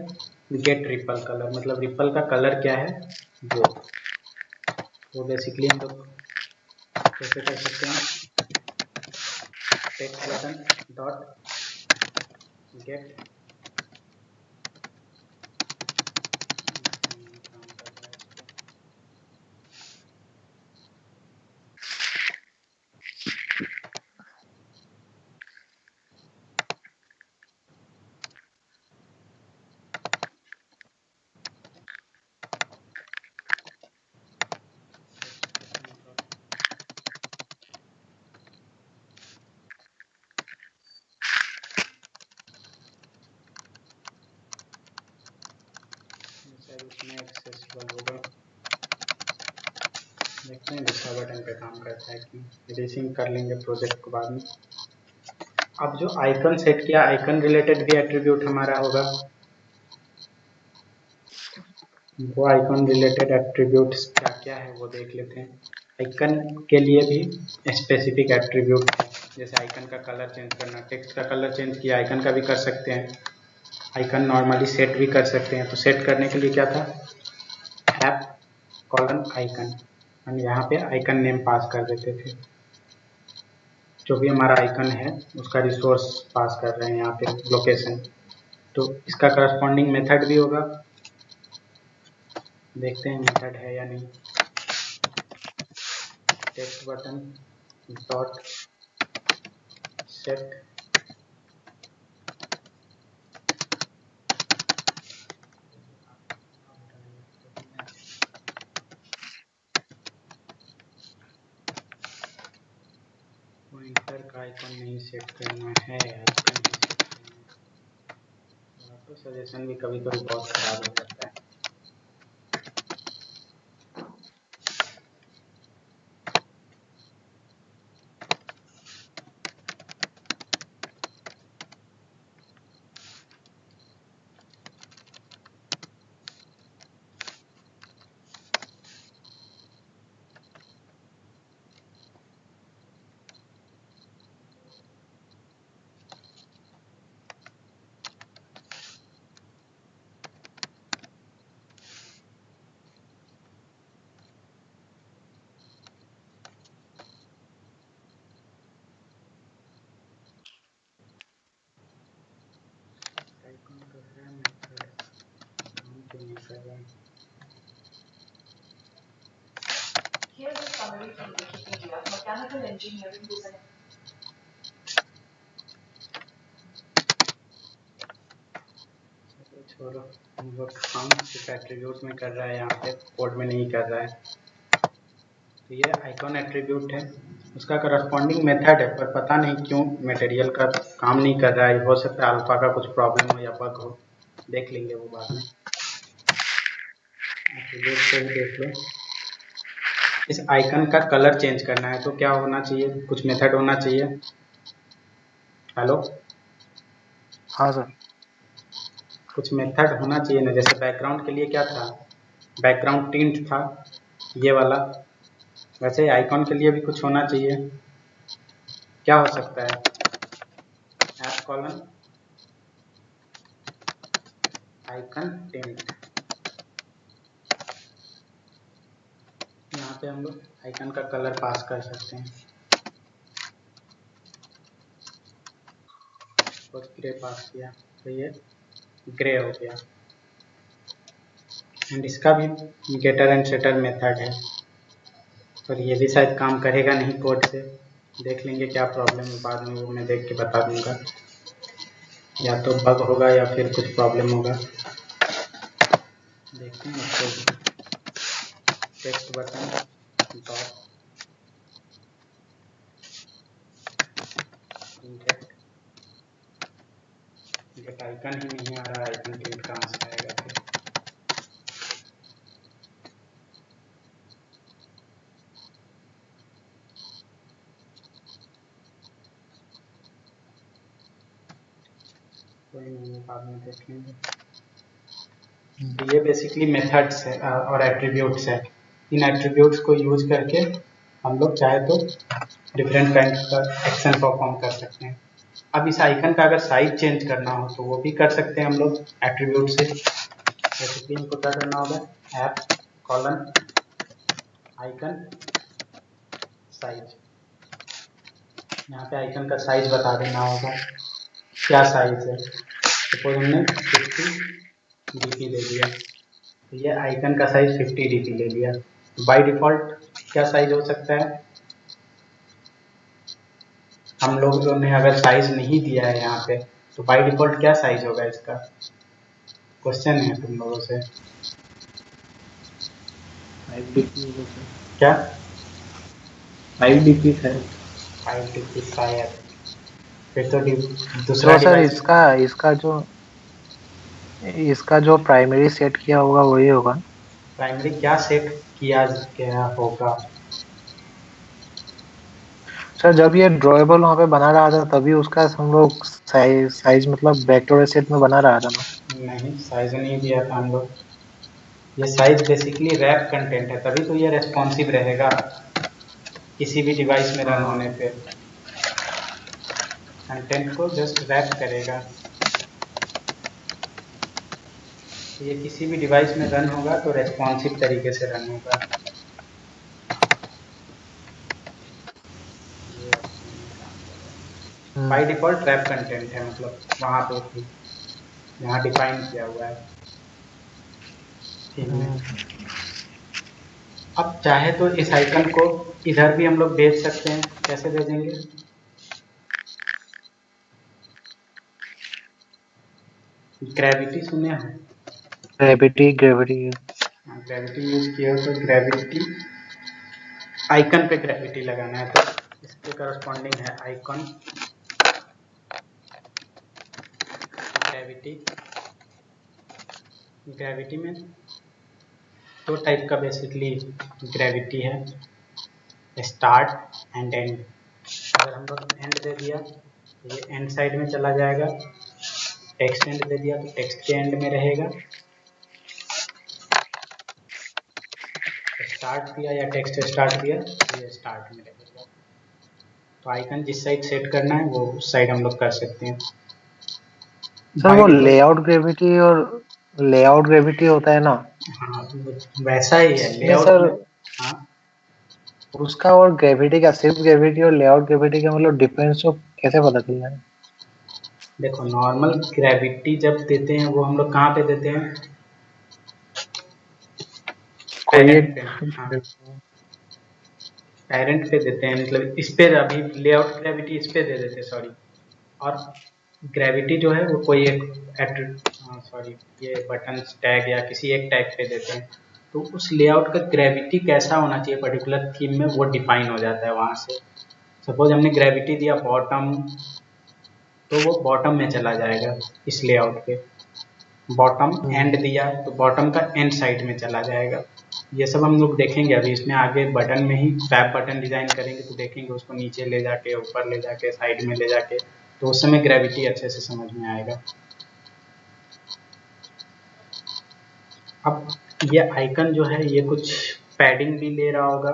गेट रिपल कलर, मतलब रिपल का कलर क्या है वो बेसिकली हम लोग कैसे कर सकते हैं, टेक्स्ट बटन डॉट गेट इसमें एक्सेसिबल होगा, देखते हैं दूसरा बटन पे काम करता है कि एडिटिंग कर लेंगे प्रोजेक्ट को बाद में। अब जो आइकन सेट किया, आइकन रिलेटेड भी एट्रीब्यूट हमारा होगा, वो आइकन रिलेटेड एट्रीब्यूट्स क्या क्या है वो देख लेते हैं। आइकन के लिए भी स्पेसिफिक एट्रीब्यूट है, जैसे आइकन का कलर चेंज करना, टेक्स्ट का कलर चेंज किया, आइकन का भी कर सकते हैं। आइकन नॉर्मली सेट भी कर सकते हैं, तो सेट करने के लिए क्या था, ऐप कॉलन आइकन, हम यहाँ पे आइकन नेम पास कर देते थे। जो भी हमारा आइकन है उसका रिसोर्स पास कर रहे हैं यहाँ पे, लोकेशन। तो इसका करस्पॉन्डिंग मेथड भी होगा, देखते हैं मेथड है या नहीं। Text button dot set pointer का आइकन नहीं सेट करना है, आइकन ही सेट करना है। तो सजेशन भी कभी कभी बहुत खराब हो जाता है। आइकन का है मेथड, काम क्यों नहीं कर रहा है? Here's a summary from Wikipedia. Mechanical engineering is an छोड़ो, हम लोग काम सिर्फ एट्रीब्यूट में कर रहा है, यहाँ पे कोड में नहीं कर रहा है। तो ये आइकॉन एट्रीब्यूट है, उसका करस्पॉन्डिंग मेथड है, पर पता नहीं क्यों मटेरियल का काम नहीं कर रहा है। हो सकता है अल्फा का कुछ प्रॉब्लम हो या बग हो, देख लेंगे वो बाद में। एट्रीब्यूट से भी देख लो। इस आइकन का कलर चेंज करना है तो क्या होना चाहिए, कुछ मेथड होना चाहिए। हेलो, हाँ सर। कुछ मेथड होना चाहिए ना, जैसे बैकग्राउंड के लिए क्या था, बैकग्राउंड टिंट था ये वाला, वैसे आइकॉन के लिए भी कुछ होना चाहिए। क्या हो सकता है, ऐप कॉलन आइकन टिंट, यहाँ पे हम लोग आइकन का कलर पास कर सकते हैं, और ग्रे पास किया तो ये ग्रे हो गया। एंड इसका भी गेटर एंड सेटर मेथड है, और ये भी शायद काम करेगा नहीं कोड से। देख लेंगे क्या प्रॉब्लम है, बाद में वो मैं देख के बता दूंगा, या तो बग होगा या फिर कुछ प्रॉब्लम होगा। देखते हैं इसको। Text button dot get icon ही नहीं आ रहा, आइकन प्रिंट कहाँ से आएगा फिर। कोई नहीं, बाद में देख लेंगे। तो ये बेसिकली मेथड्स है और एट्रीब्यूट्स है। इन एट्रीब्यूट्स को यूज करके हम लोग चाहे तो डिफरेंट काइंड का एक्शन परफॉर्म कर सकते हैं। अब इस आइकन का अगर साइज चेंज करना हो तो वो भी कर सकते हैं हम लोग एट्रीब्यूट से। बेसिकली इनको क्या करना होगा, ऐप कॉलन आइकन साइज। यहाँ पे आइकन का साइज बता देना होगा, क्या साइज है। सपोज हमने 50 dp ले लिया, तो ये आइकन का साइज 50 dp ले लिया। बाय डिफॉल्ट क्या साइज हो सकता है, हम लोगों ने अगर साइज नहीं दिया है यहाँ पे, तो बाय डिफॉल्ट क्या साइज होगा इसका, क्वेश्चन है तुम लोगों से। 5 dp क्या 5 dp है। 5 dp शायद, फिर तो दूसरा तो सर डिवाइस। इसका जो प्राइमरी सेट किया होगा वही होगा। प्राइमरी क्या सेट किया गया होगा, सर जब ये ड्रॉएबल वहाँ पे बना रहा था तभी उसका हम लोग साइज मतलब वेक्टर सेट में बना रहा था ना। नहीं साइज नहीं दिया था हम लोग। ये साइज बेसिकली रैप कंटेंट है, तभी तो ये रेस्पॉन्सिव रहेगा किसी भी डिवाइस में रन होने पे। कंटेंट को जस्ट रैप करेगा, ये किसी भी डिवाइस में रन होगा तो रेस्पॉन्सिव तरीके से रन होगा। बाय डिफॉल्ट रैप कंटेंट है, मतलब वहाँ पे भी यहाँ डिफाइन किया हुआ है थीम में। अब चाहे तो इस आइकन को इधर भी हम लोग भेज सकते हैं। कैसे भेजेंगे, ग्रेविटी सुने हैं, ग्रेविटी ग्रेविटी यूज किया हो तो ग्रेविटी आइकन पे ग्रेविटी लगाना है, तो इसके करस्पॉन्डिंग है आइकन ग्रेविटी। ग्रेविटी में दो टाइप का बेसिकली ग्रेविटी है, स्टार्ट एंड एंड। अगर हम लोग एंड दे दिया तो ये एंड साइड में चला जाएगा, टेक्स्ट एंड दे दिया तो टेक्स्ट के एंड में रहेगा, स्टार्ट दिया या टेक्स्ट स्टार्ट दिया तो ये स्टार्ट में रहेगा। तो आइकन जिस साइड सेट करना है वो उस साइड हम लोग कर सकते हैं। सर वो लेआउट ग्रेविटी होता है ना। हाँ वैसा ही है उसमें लेआउट सर में। हाँ उसका और ग्रेविटी का सिर्फ ग्रेविटी और लेआउट ग्रेविटी का मतलब डिफरेंस तो कैसे पता चल रहा है। देखो, नॉर्मल ग्रेविटी जब देते हैं वो हम लोग कहाँ पे देते हैं, कोई पेरेंट एक पे। हाँ पेरेंट पे देते हैं, मतलब इस पे अभी लेआउट ग्रेविटी इस पे दे देते हैं, सॉरी। और ग्रेविटी जो है वो कोई एक सॉरी ये बटन टैग या किसी एक टैग पे देते हैं, तो उस लेआउट का ग्रेविटी कैसा होना चाहिए पर्टिकुलर थीम में वो डिफाइन हो जाता है वहाँ से। सपोज हमने ग्रेविटी दिया बॉटम, तो वो बॉटम में चला जाएगा इस लेआउट पे। बॉटम एंड दिया तो बॉटम का एंड साइड में चला जाएगा। ये सब हम लोग देखेंगे अभी, इसमें आगे बटन में ही टैब बटन डिजाइन करेंगे तो देखेंगे उसको नीचे ले जाके, ऊपर ले जाके, साइड में ले जाके, तो उस समय ग्रेविटी अच्छे से समझ में आएगा। अब ये आइकन जो है ये कुछ पैडिंग भी ले रहा होगा,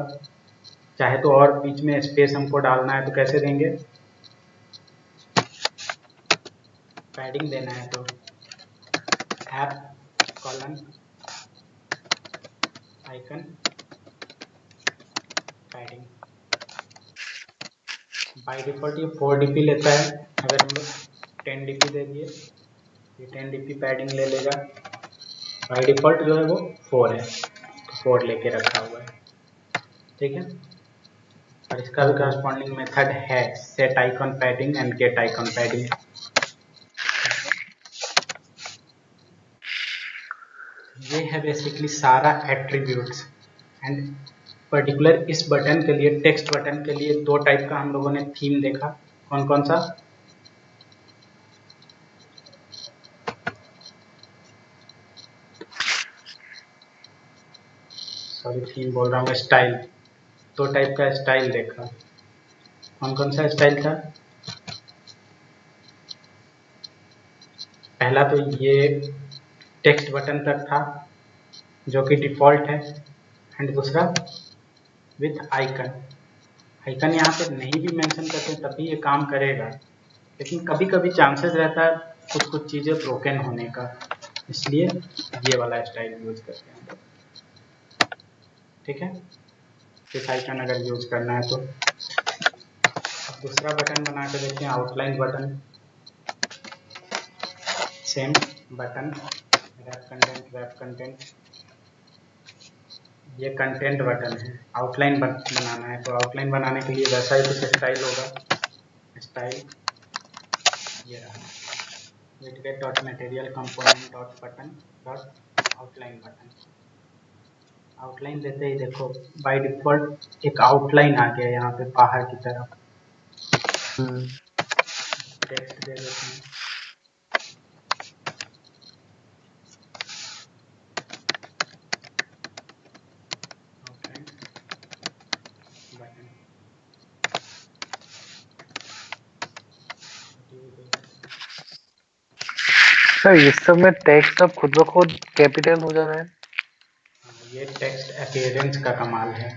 चाहे तो और बीच में स्पेस हमको डालना है तो कैसे देंगे, पैडिंग देना है तो app colon icon padding. By default ये 4 dp लेता है, अगर हम लोग 10 dp दे दिए ये 10 dp पैडिंग ले लेगा। बाई डिफॉल्ट जो है वो 4 है, तो 4 लेके रखा हुआ है, ठीक है। और इसका भी करस्पॉन्डिंग मेथड है set icon padding and get icon padding. ये है बेसिकली सारा एट्रीब्यूट्स। एंड पर्टिकुलर इस बटन के लिए, टेक्स्ट बटन के लिए, दो टाइप का हम लोगों ने थीम देखा। कौन कौन सा? सॉरी थीम बोल रहा हूँ, स्टाइल। दो टाइप का स्टाइल देखा। कौन कौन सा स्टाइल था? पहला तो ये टेक्स्ट बटन तक था जो कि डिफॉल्ट है, एंड दूसरा विथ आइकन। आइकन यहाँ पे नहीं भी मेंशन करते तब भी ये काम करेगा, लेकिन कभी कभी चांसेस रहता है कुछ कुछ चीज़ें ब्रोकन होने का, इसलिए ये वाला स्टाइल यूज करते हैं, ठीक है। विथ आइकन अगर यूज करना है तो। अब दूसरा बटन बना के देखते हैं, outline button. Same button, wrap content. ये कंटेंट बटन है। आउटलाइन बनाना है तो आउटलाइन बनाने के लिए वैसा ही कुछ स्टाइल होगा। स्टाइल ये रहा, widget dot material component dot button dot outline button. Outline देते ही देखो बाय डिफॉल्ट एक आउटलाइन आ गया यहाँ पे बाहर की तरफ। टेक्स्ट दे देते हैं, आउटलाइन बटन। सर इस सब में टेक्स्ट अब खुद ब खुद कैपिटल हो जा रहा है। ये टेक्स्ट अपीयरेंस का कमाल है।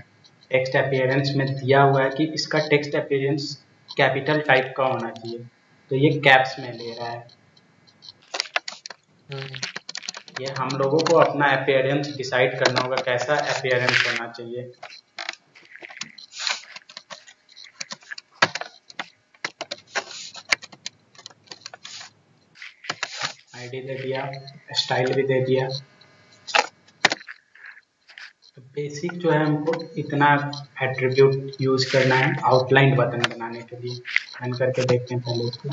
टेक्स्ट अपीयरेंस में दिया हुआ है कि इसका टेक्स्ट अपीयरेंस कैपिटल टाइप का होना चाहिए, तो ये कैप्स में ले रहा है। ये हम लोगों को अपना अपीयरेंस डिसाइड करना होगा कैसा अपीयरेंस होना चाहिए। आईडी दे दिया, स्टाइल भी दे दिया। तो बेसिक जो है हमको इतना एट्रीब्यूट यूज करना है आउटलाइन बटन बनाने के लिए। रन करके देखते हैं पहले इसको।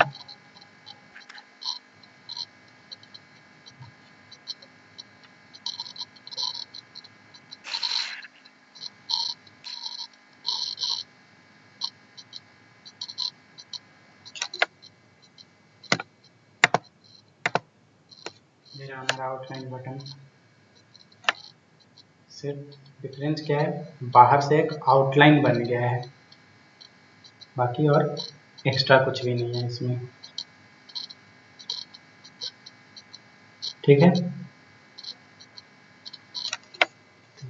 मेरा हमारा आउटलाइन बटन। सिर्फ डिफरेंस क्या है, बाहर से एक आउटलाइन बन गया है, बाकी और एक्स्ट्रा कुछ भी नहीं है इसमें, ठीक है।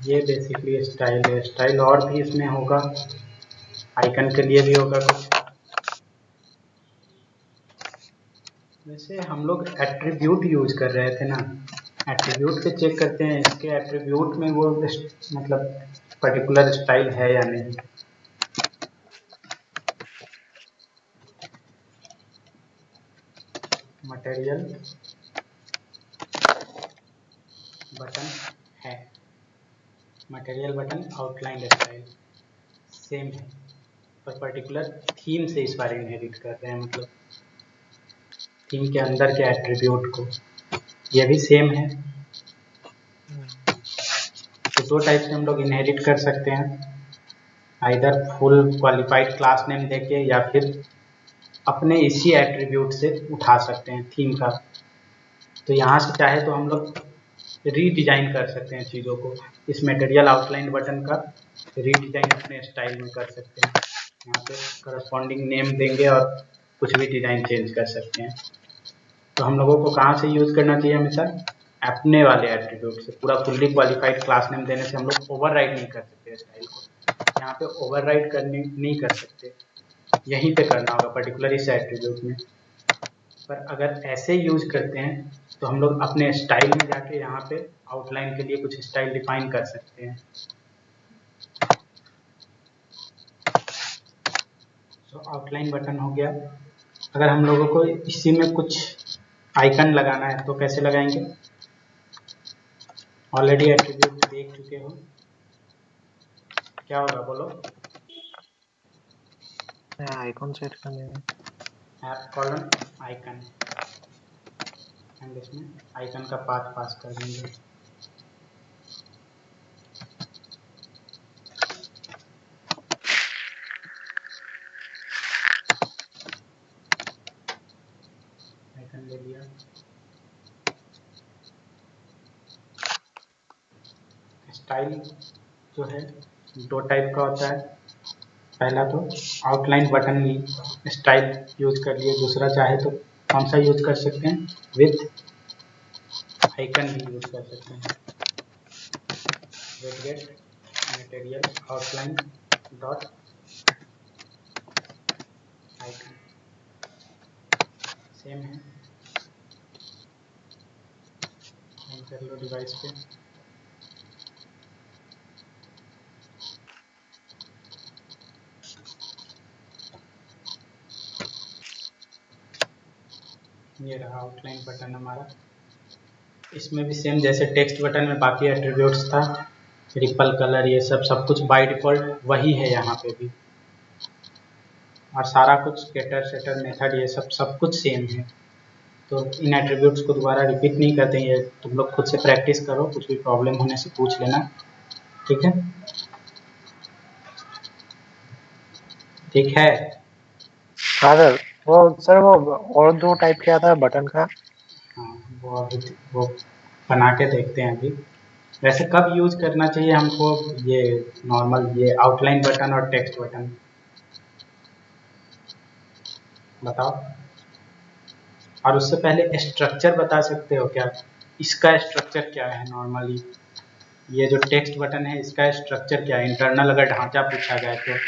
ये बेसिकली स्टाइल है। स्टाइल और भी इसमें होगा, आइकन के लिए भी होगा कुछ। वैसे हम लोग एट्रीब्यूट यूज कर रहे थे ना, एट्रीब्यूट पे चेक करते हैं इसके एट्रीब्यूट में वो मतलब पर्टिकुलर स्टाइल है या नहीं। मटेरियल बटन है, material button outline style same है, पर पर्टिकुलर थीम से इस बार इनहेरिट कर रहे हैं, मतलब थीम के अंदर के एट्रीब्यूट को। ये भी सेम है। तो दो टाइप से हम लोग इनहेरिट कर सकते हैं, either full qualified class name देके या फिर अपने इसी एट्रीब्यूट से उठा सकते हैं थीम का। तो यहाँ से चाहे तो हम लोग रीडिजाइन कर सकते हैं चीज़ों को। इस मटेरियल आउटलाइन बटन का रीडिजाइन अपने स्टाइल में कर सकते हैं। यहाँ पे करस्पॉन्डिंग नेम देंगे और कुछ भी डिज़ाइन चेंज कर सकते हैं। तो हम लोगों को कहाँ से यूज़ करना चाहिए हमेशा, अपने वाले एट्रीब्यूट से। पूरा फुल्ली क्वालिफाइड क्लास नेम देने से हम लोग ओवरराइड नहीं कर सकते स्टाइल को। यहाँ पे ओवरराइड करने नहीं कर सकते, यहीं पे करना होगा पर्टिकुलर इस एट्रीब्यूट में। पर अगर ऐसे यूज करते हैं तो हम लोग अपने स्टाइल में जाके यहाँ पे आउटलाइन के लिए कुछ स्टाइल डिफाइन कर सकते हैं। तो आउटलाइन बटन हो गया। अगर हम लोगों को इसी में कुछ आइकन लगाना है तो कैसे लगाएंगे? ऑलरेडी एट्रीब्यूट देख चुके हो, क्या होगा बोलो? आइकॉन सेट करने में ऐप कॉलन आइकन, एंड इसमें आइकन का पाथ पास कर देंगे। आइकन ले लिया। स्टाइल जो है दो टाइप का होता है, पहला तो आउटलाइन बटन स्टाइल यूज कर लिए, दूसरा चाहे तो कौन सा यूज कर सकते हैं, विथ आइकन भी यूज कर सकते हैं। Widget material outline dot icon same है। रन कर लो डिवाइस पे। ये रहा आउटलाइन बटन हमारा। इसमें भी सेम जैसे टेक्स्ट बटन में बाकी एट्रीब्यूट्स था, रिपल कलर ये सब कुछ बाय डिफॉल्ट वही है यहाँ पे भी, और सारा कुछ स्केटर सेटर मेथड ये सब कुछ सेम है। तो इन एट्रीब्यूट्स को दोबारा रिपीट नहीं करते हैं, ये तुम लोग खुद से प्रैक्टिस करो, कुछ भी प्रॉब्लम होने से पूछ लेना, ठीक है? ठीक है। हाँ सर वो और दो टाइप क्या था बटन का? हाँ वो बना के देखते हैं अभी। वैसे कब यूज करना चाहिए हमको ये नॉर्मल ये आउटलाइन बटन और टेक्स्ट बटन, बताओ? और उससे पहले स्ट्रक्चर बता सकते हो क्या? इसका स्ट्रक्चर क्या है नॉर्मली? ये जो टेक्स्ट बटन है इसका स्ट्रक्चर क्या है? इंटरनल अगर ढांचा पूछा जाए तो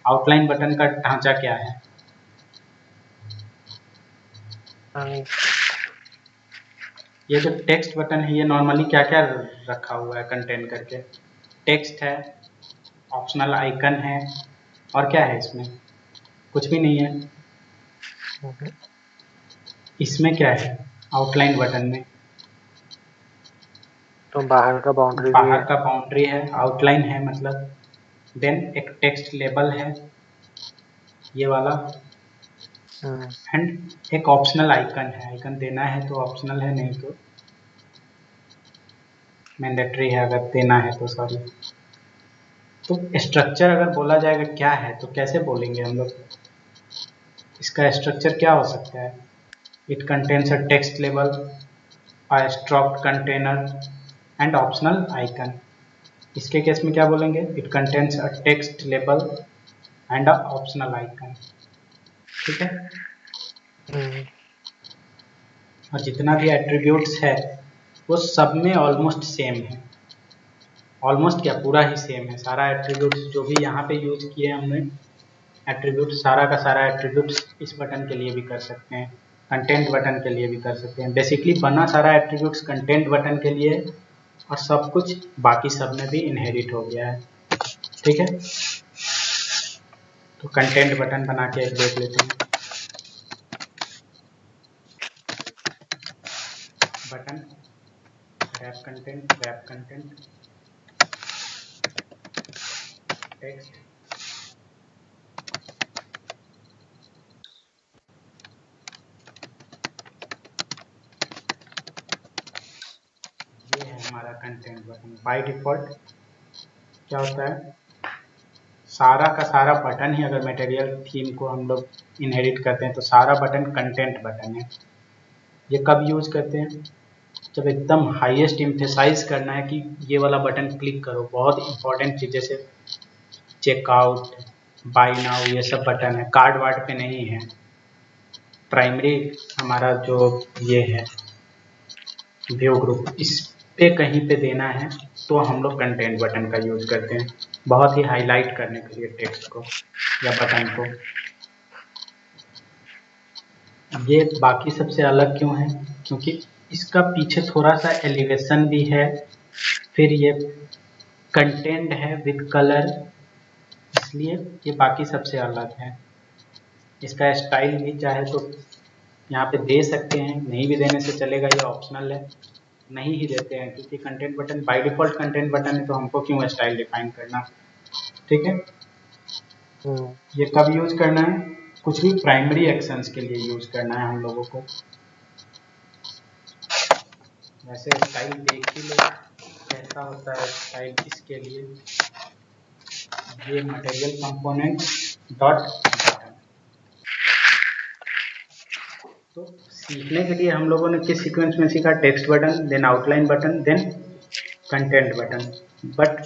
आउटलाइन बटन का ढांचा क्या है? ये जो टेक्स्ट बटन है ये नॉर्मली क्या क्या रखा हुआ है कंटेन करके? टेक्स्ट है, ऑप्शनल आइकन है, और क्या है इसमें? कुछ भी नहीं है। इसमें क्या है आउटलाइन बटन में? तो बाहर का बाउंड्री भी बाहर है। का बाउंड्री है, आउटलाइन है मतलब। देन एक टेक्स्ट लेबल है ये वाला, एंड एक ऑप्शनल आइकन है। आइकन देना है तो ऑप्शनल है, नहीं तो मैंडेटरी है अगर देना है तो, सॉरी। तो स्ट्रक्चर अगर बोला जाएगा क्या है तो कैसे बोलेंगे हम लोग? इसका स्ट्रक्चर क्या हो सकता है? It contains a text label, a struct container and optional icon. इसके केस में क्या बोलेंगे? It contains a text label and a optional icon, ठीक है? और जितना भी एट्रीब्यूट्स है वो सब में ऑलमोस्ट सेम है। ऑलमोस्ट क्या, पूरा ही सेम है। सारा एट्रीब्यूट्स जो भी यहाँ पे यूज किए हमने एट्रीब्यूट, सारा का सारा एट्रीब्यूट्स इस बटन के लिए भी कर सकते हैं, कंटेंट बटन के लिए भी कर सकते हैं। बेसिकली बना सारा एट्रीब्यूट्स कंटेंट बटन के लिए, और सब कुछ बाकी सब में भी इनहेरिट हो गया है, ठीक है? तो कंटेंट बटन बना के एक देख लेते हैं। बटन रैप कंटेंट टेक्स्ट, ये है हमारा कंटेंट बटन। बाय डिफॉल्ट क्या होता है, सारा का सारा बटन ही, अगर मटेरियल थीम को हम लोग इनहेरिट करते हैं तो सारा बटन कंटेंट बटन है। ये कब यूज करते हैं? जब एकदम हाईएस्ट एम्फेसाइज करना है कि ये वाला बटन क्लिक करो, बहुत इंपॉर्टेंट चीज, जैसे चेकआउट, बाय नाउ, ये सब बटन है, कार्ड वार्ड पे नहीं है। प्राइमरी हमारा जो ये है व्यू ग्रुप, इस पे कहीं पे देना है तो हम लोग कंटेंट बटन का यूज करते हैं, बहुत ही हाईलाइट करने के लिए टेक्स्ट को या बटन को। ये बाकी सबसे अलग क्यों है? क्योंकि इसका पीछे थोड़ा सा एलिवेशन भी है, फिर ये कंटेंट है विद कलर, इसलिए ये बाकी सबसे अलग है। इसका स्टाइल भी चाहे तो यहाँ पे दे सकते हैं, नहीं भी देने से चलेगा, ये ऑप्शनल है। नहीं ही देते हैं क्योंकि content button by default content button है, तो हमको क्यों स्टाइल डिफाइन करना। ठीक है, ये कब यूज करना है, कुछ भी प्राइमरी एक्शंस के लिए यूज करना है हम लोगों को। वैसे स्टाइल देख ही लो कैसा होता है स्टाइल। इसके लिए ये मटेरियल कंपोनेंट डॉट बटन। तो सीखने के लिए हम लोगों ने किस सीक्वेंस में सीखा, text button, then outline button, then content button. But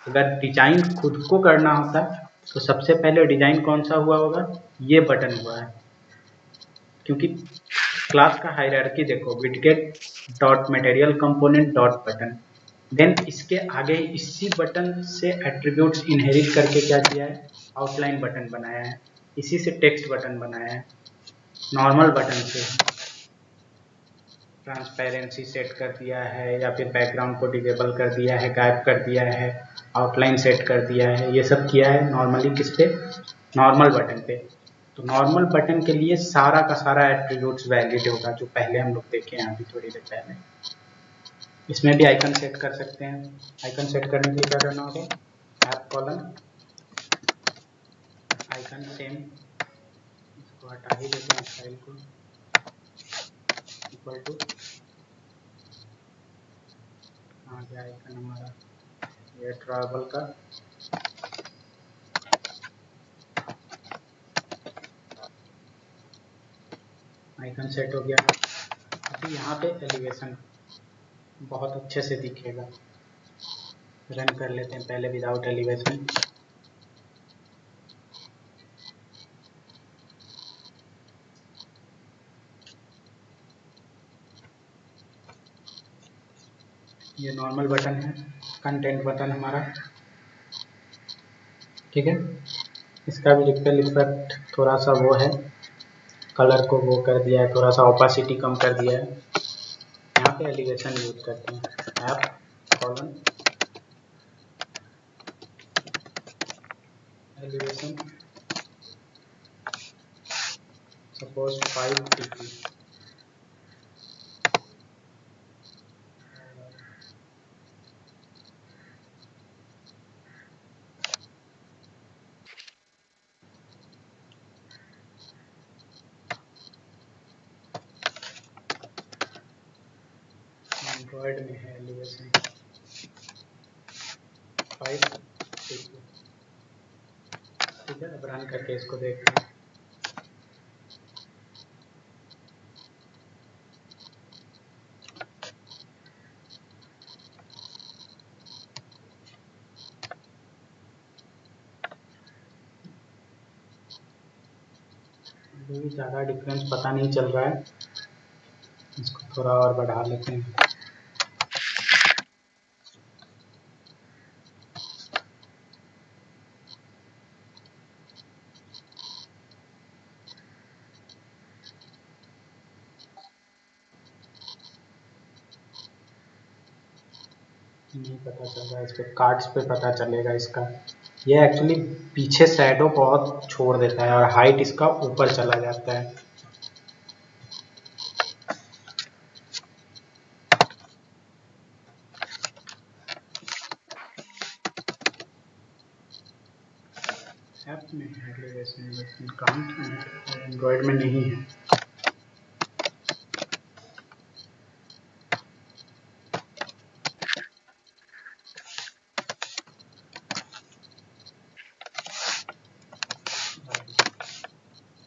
अगर डिजाइन खुद को करना होता तो सबसे पहले डिजाइन कौन सा हुआ होगा, ये बटन हुआ है। क्योंकि क्लास का हायरार्की देखो, widget dot material component dot button, then इसके आगे इसी बटन से एट्रीब्यूट्स इनहेरिट करके क्या किया है, आउटलाइन बटन बनाया है, इसी से टेक्स्ट बटन बनाया है, नॉर्मल बटन से ट्रांसपेरेंसी सेट कर दिया है, या फिर बैकग्राउंड को डिसेबल कर दिया है, गायब कर दिया है, आउटलाइन सेट कर दिया है, ये सब किया है नॉर्मली किस पे, नॉर्मल बटन पे। तो नॉर्मल बटन के लिए सारा का सारा एट्रीब्यूट्स वैलिड होगा, जो पहले हम लोग देखे हैं अभी थोड़ी देर पहले। इसमें भी आइकन सेट कर सकते हैं। आइकन सेट करने के लिए क्या करना होगा, ऐप कॉलम आइकन सेम, इसको हटा ही देते हैं फाइल को, इक्वल टू आ गया आइकन हमारा ये ट्रैवल का, आइकन सेट हो गया। अभी यहाँ पे एलिवेशन बहुत अच्छे से दिखेगा। रन कर लेते हैं पहले विदाउट एलिवेशन। ये नॉर्मल बटन है, कंटेंट बटन हमारा। ठीक है, इसका भी रिपेल इफेक्ट थोड़ा सा वो है, कलर को वो कर दिया है, थोड़ा सा ओपासिटी कम कर दिया है। यहाँ पे एलिवेशन यूज करते हैं, app column elevation suppose 5 dp, Android में है एलिवेशन 5 dp। ठीक है, अब रन करके इसको देखते हैं। अभी भी ज़्यादा डिफरेंस पता नहीं चल रहा है, इसको थोड़ा और बढ़ा लेते हैं। नहीं पता चल रहा है, इस पे कार्ड्स पे पता चलेगा इसका। ये एक्चुअली पीछे शैडो बहुत छोड़ देता है और हाइट इसका ऊपर चला जाता है। ऐप में है एलिवेशन, लेकिन काउंट एंड्रॉयड में नहीं है।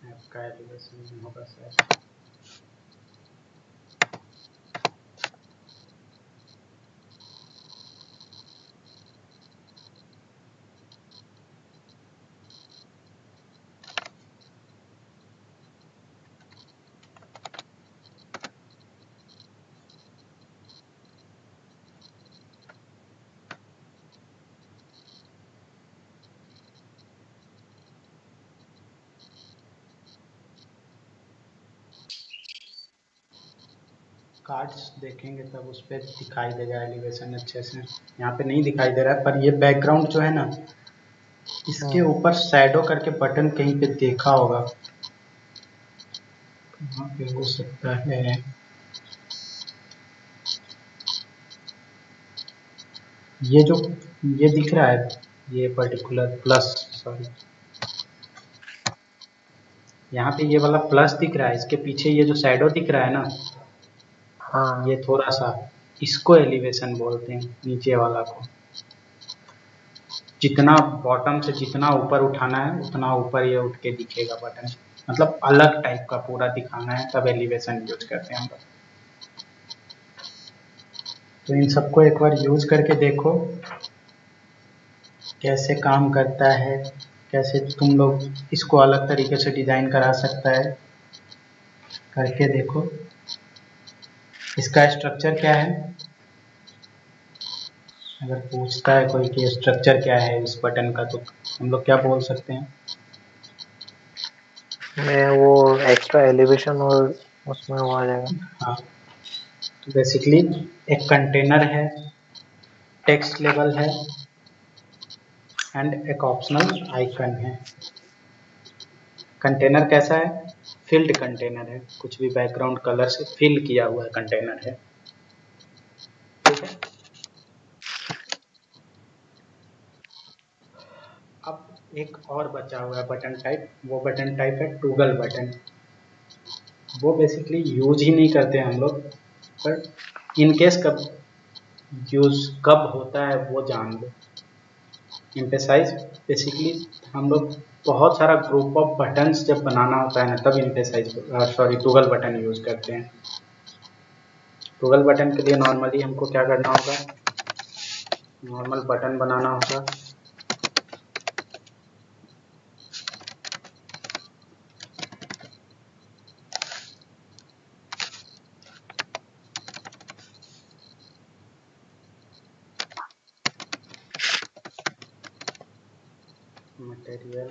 ऐप का एलिवेशन नहीं होगा शायद। कार्ड्स देखेंगे तब उस पर दिखाई देगा एलिवेशन अच्छे से। यहाँ पे नहीं दिखाई दे रहा है, पर ये बैकग्राउंड जो है ना, इसके ऊपर शैडो करके बटन कहीं पे देखा होगा, यहाँ पे हो सकता है ये जो ये दिख रहा है, ये पर्टिकुलर प्लस, सॉरी, यहाँ पे ये वाला प्लस दिख रहा है, इसके पीछे ये जो शैडो दिख रहा है ना, हाँ ये थोड़ा सा, इसको एलिवेशन बोलते हैं, नीचे वाला को। जितना बॉटम से जितना ऊपर उठाना है उतना ऊपर ये उठ के दिखेगा बटन, मतलब अलग टाइप का पूरा दिखाना है, तब एलिवेशन यूज करते हैं हम लोग। तो इन सबको एक बार यूज करके देखो कैसे काम करता है, कैसे तुम लोग इसको अलग तरीके से डिजाइन करा सकता है, करके देखो। इसका स्ट्रक्चर क्या है, अगर पूछता है कोई कि स्ट्रक्चर क्या है इस बटन का, तो हम लोग क्या बोल सकते हैं? मैं वो एक्स्ट्रा एलिवेशन और उसमें वो आ जाएगा। हाँ, तो बेसिकली एक कंटेनर है, टेक्स्ट लेबल है, एंड एक ऑप्शनल आइकन है। कंटेनर कैसा है? फिल्ड कंटेनर है, कुछ भी बैकग्राउंड कलर से फिल किया हुआ कंटेनर है, ठीक है। अब एक और बचा हुआ है बटन टाइप, वो बटन टाइप है टूगल बटन। वो बेसिकली यूज ही नहीं करते हम लोग, पर इनकेस कब यूज कब होता है वो जान लो। एम्फेसाइज बेसिकली हम लोग बहुत सारा ग्रुप ऑफ बटन्स जब बनाना होता है ना, तब emphasise sorry toggle button use करते हैं। टूगल बटन के लिए नॉर्मली हमको क्या करना होगा, नॉर्मल बटन बनाना होगा, मटेरियल,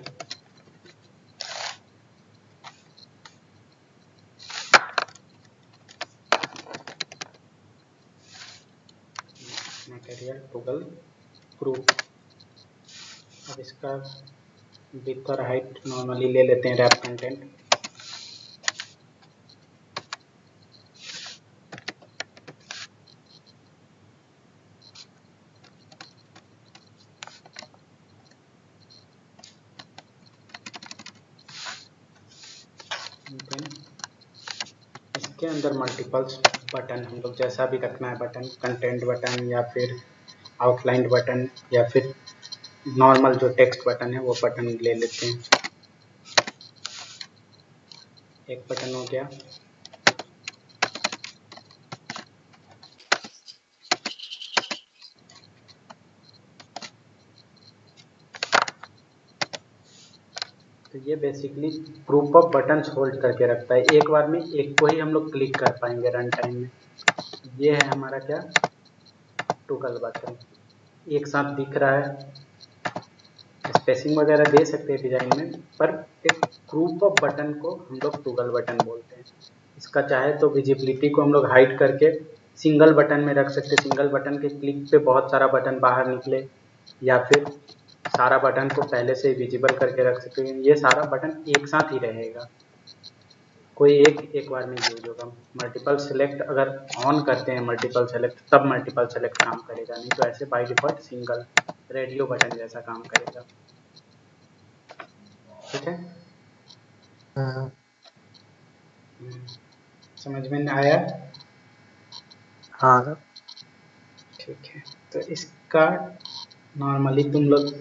मटेरियल टूगल ग्रुप। अब इसका विड्थ और हाइट नॉर्मली ले लेते हैं रैप कंटेंट। इसके अंदर मल्टीपल्स बटन हम लोग जैसा भी रखना है, बटन कंटेंट बटन या फिर आउटलाइन बटन या फिर नॉर्मल जो टेक्स्ट बटन है वो बटन ले लेते हैं। एक बटन हो गया। तो ये basically group of buttons hold करके रखता है, एक बार में एक को ही हम लोग क्लिक कर पाएंगे रन टाइम में। ये है हमारा क्या, टूगल बटन, एक साथ दिख रहा है। स्पेसिंग वगैरह दे सकते हैं डिजाइन में, पर एक ग्रुप ऑफ बटन को हम लोग टूगल बटन बोलते हैं। इसका चाहे तो विजिबिलिटी को हम लोग हाइड करके सिंगल बटन में रख सकते हैं, सिंगल बटन के क्लिक पे बहुत सारा बटन बाहर निकले, या फिर सारा बटन को पहले से विजिबल करके रख सकते हैं। ये सारा बटन एक साथ ही रहेगा, कोई एक बार में यूज होगा। मल्टीपल सेलेक्ट अगर ऑन करते हैं मल्टीपल सेलेक्ट, तब मल्टीपल सेलेक्ट काम करेगा, नहीं तो ऐसे by default single radio button जैसा काम करेगा, ठीक है। समझ में आया? हाँ सर। ठीक है, तो इसका नॉर्मली तुम लोग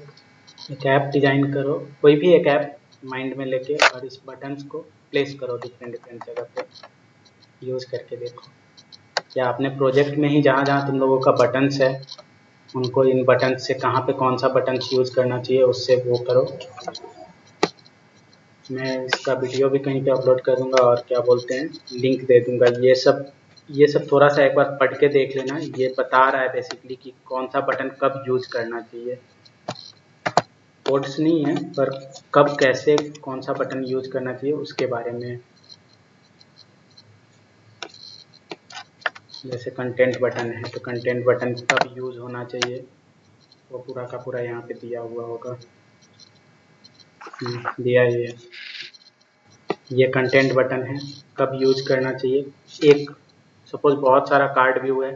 एक ऐप डिजाइन करो, कोई भी एक ऐप माइंड में लेके, और इस बटन्स को प्लेस करो डिफरेंट डिफरेंट जगह पे, यूज करके देखो। या अपने प्रोजेक्ट में ही जहाँ जहाँ तुम लोगों का बटन्स है, उनको इन बटन्स से कहाँ पे कौन सा बटन्स यूज करना चाहिए उससे वो करो। मैं इसका वीडियो भी कहीं पे अपलोड कर दूंगा, और क्या बोलते हैं, लिंक दे दूंगा। ये सब थोड़ा सा एक बार पढ़ के देख लेना, ये बता रहा है बेसिकली कि कौन सा बटन कब यूज करना चाहिए। कोड्स नहीं है, पर कब कैसे कौन सा बटन यूज करना चाहिए उसके बारे में। जैसे कंटेंट बटन है, तो कंटेंट बटन कब यूज होना चाहिए वो पूरा का पूरा यहाँ पे दिया हुआ होगा, दिया ही है। ये कंटेंट बटन है, कब यूज करना चाहिए। एक सपोज बहुत सारा कार्ड व्यू है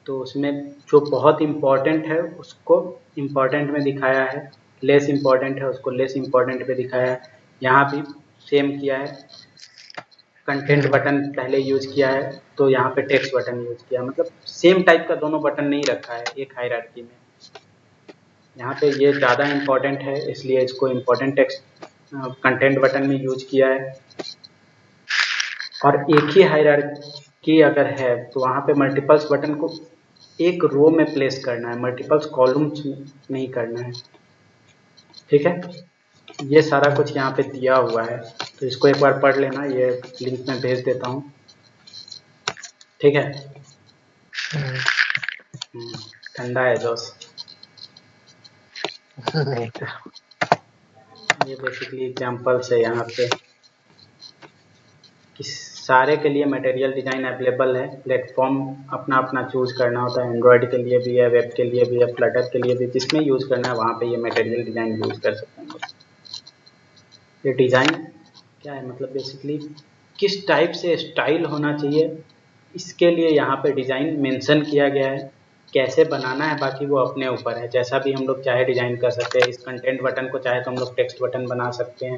तो उसमें जो बहुत इम्पॉर्टेंट है उसको इम्पॉर्टेंट में दिखाया है, लेस इम्पॉर्टेंट है उसको लेस इम्पॉर्टेंट पे दिखाया है। यहाँ भी सेम किया है, कंटेंट बटन पहले यूज किया है तो यहाँ पे टेक्स्ट बटन यूज किया, मतलब सेम टाइप का दोनों बटन नहीं रखा है एक हायरार्की में। यहाँ पे ये ज़्यादा इम्पॉर्टेंट है इसलिए इसको इम्पॉर्टेंट टेक्स्ट कंटेंट बटन में यूज किया है। और एक ही हायरार्की अगर है तो वहाँ पे मल्टीपल्स बटन को एक रो में प्लेस करना है, मल्टीपल्स कॉलम्स नहीं करना है। ठीक है, ये सारा कुछ यहाँ पे दिया हुआ है तो इसको एक बार पढ़ लेना, ये लिंक में भेज देता हूँ। ठीक है, ठंडा है जोश। ये बेसिकली एग्जाम्पल्स है यहाँ पे कि सारे के लिए मटेरियल डिज़ाइन अवेलेबल है। प्लेटफॉर्म अपना अपना चूज करना होता है, एंड्रॉयड के लिए भी है, वेब के लिए भी है, फ्लटर के लिए भी, जिसमें यूज़ करना है वहाँ पे ये मटेरियल डिज़ाइन यूज़ कर सकते हैं। ये डिज़ाइन क्या है, मतलब बेसिकली किस टाइप से स्टाइल होना चाहिए इसके लिए यहाँ पे डिज़ाइन मेंशन किया गया है। कैसे बनाना है बाकी वो अपने ऊपर है, जैसा भी हम लोग चाहे डिज़ाइन कर सकते हैं। इस कंटेंट बटन को चाहे तो हम लोग टेक्स्ट बटन बना सकते हैं,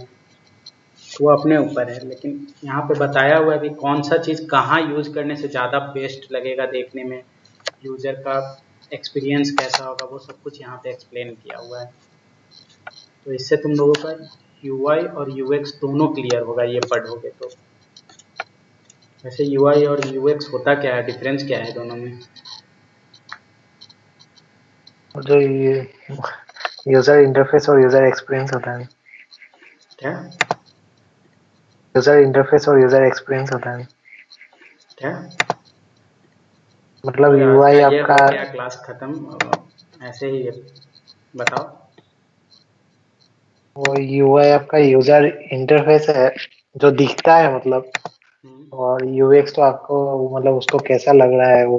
वो अपने ऊपर है। लेकिन यहाँ पे बताया हुआ है कि कौन सा चीज़ कहाँ यूज़ करने से ज़्यादा बेस्ट लगेगा देखने में, यूज़र का एक्सपीरियंस कैसा होगा, वो सब कुछ यहाँ पे एक्सप्लेन किया हुआ है। तो इससे तुम लोगों का UI और UX दोनों क्लियर होगा ये पढ़ोगे तो। वैसे UI और UX होता क्या है, डिफरेंस क्या है दोनों में? जो ये यूजर इंटरफेस और यूजर एक्सपीरियंस होता है। क्या यूजर इंटरफेस और यूजर एक्सपीरियंस होता है। क्या मतलब तो आज UI का ये आपका हो गया क्लास खत्म, ऐसे ही बताओ। वो UI आपका यूजर इंटरफेस है जो दिखता है मतलब, और UX तो आपको मतलब उसको कैसा लग रहा है वो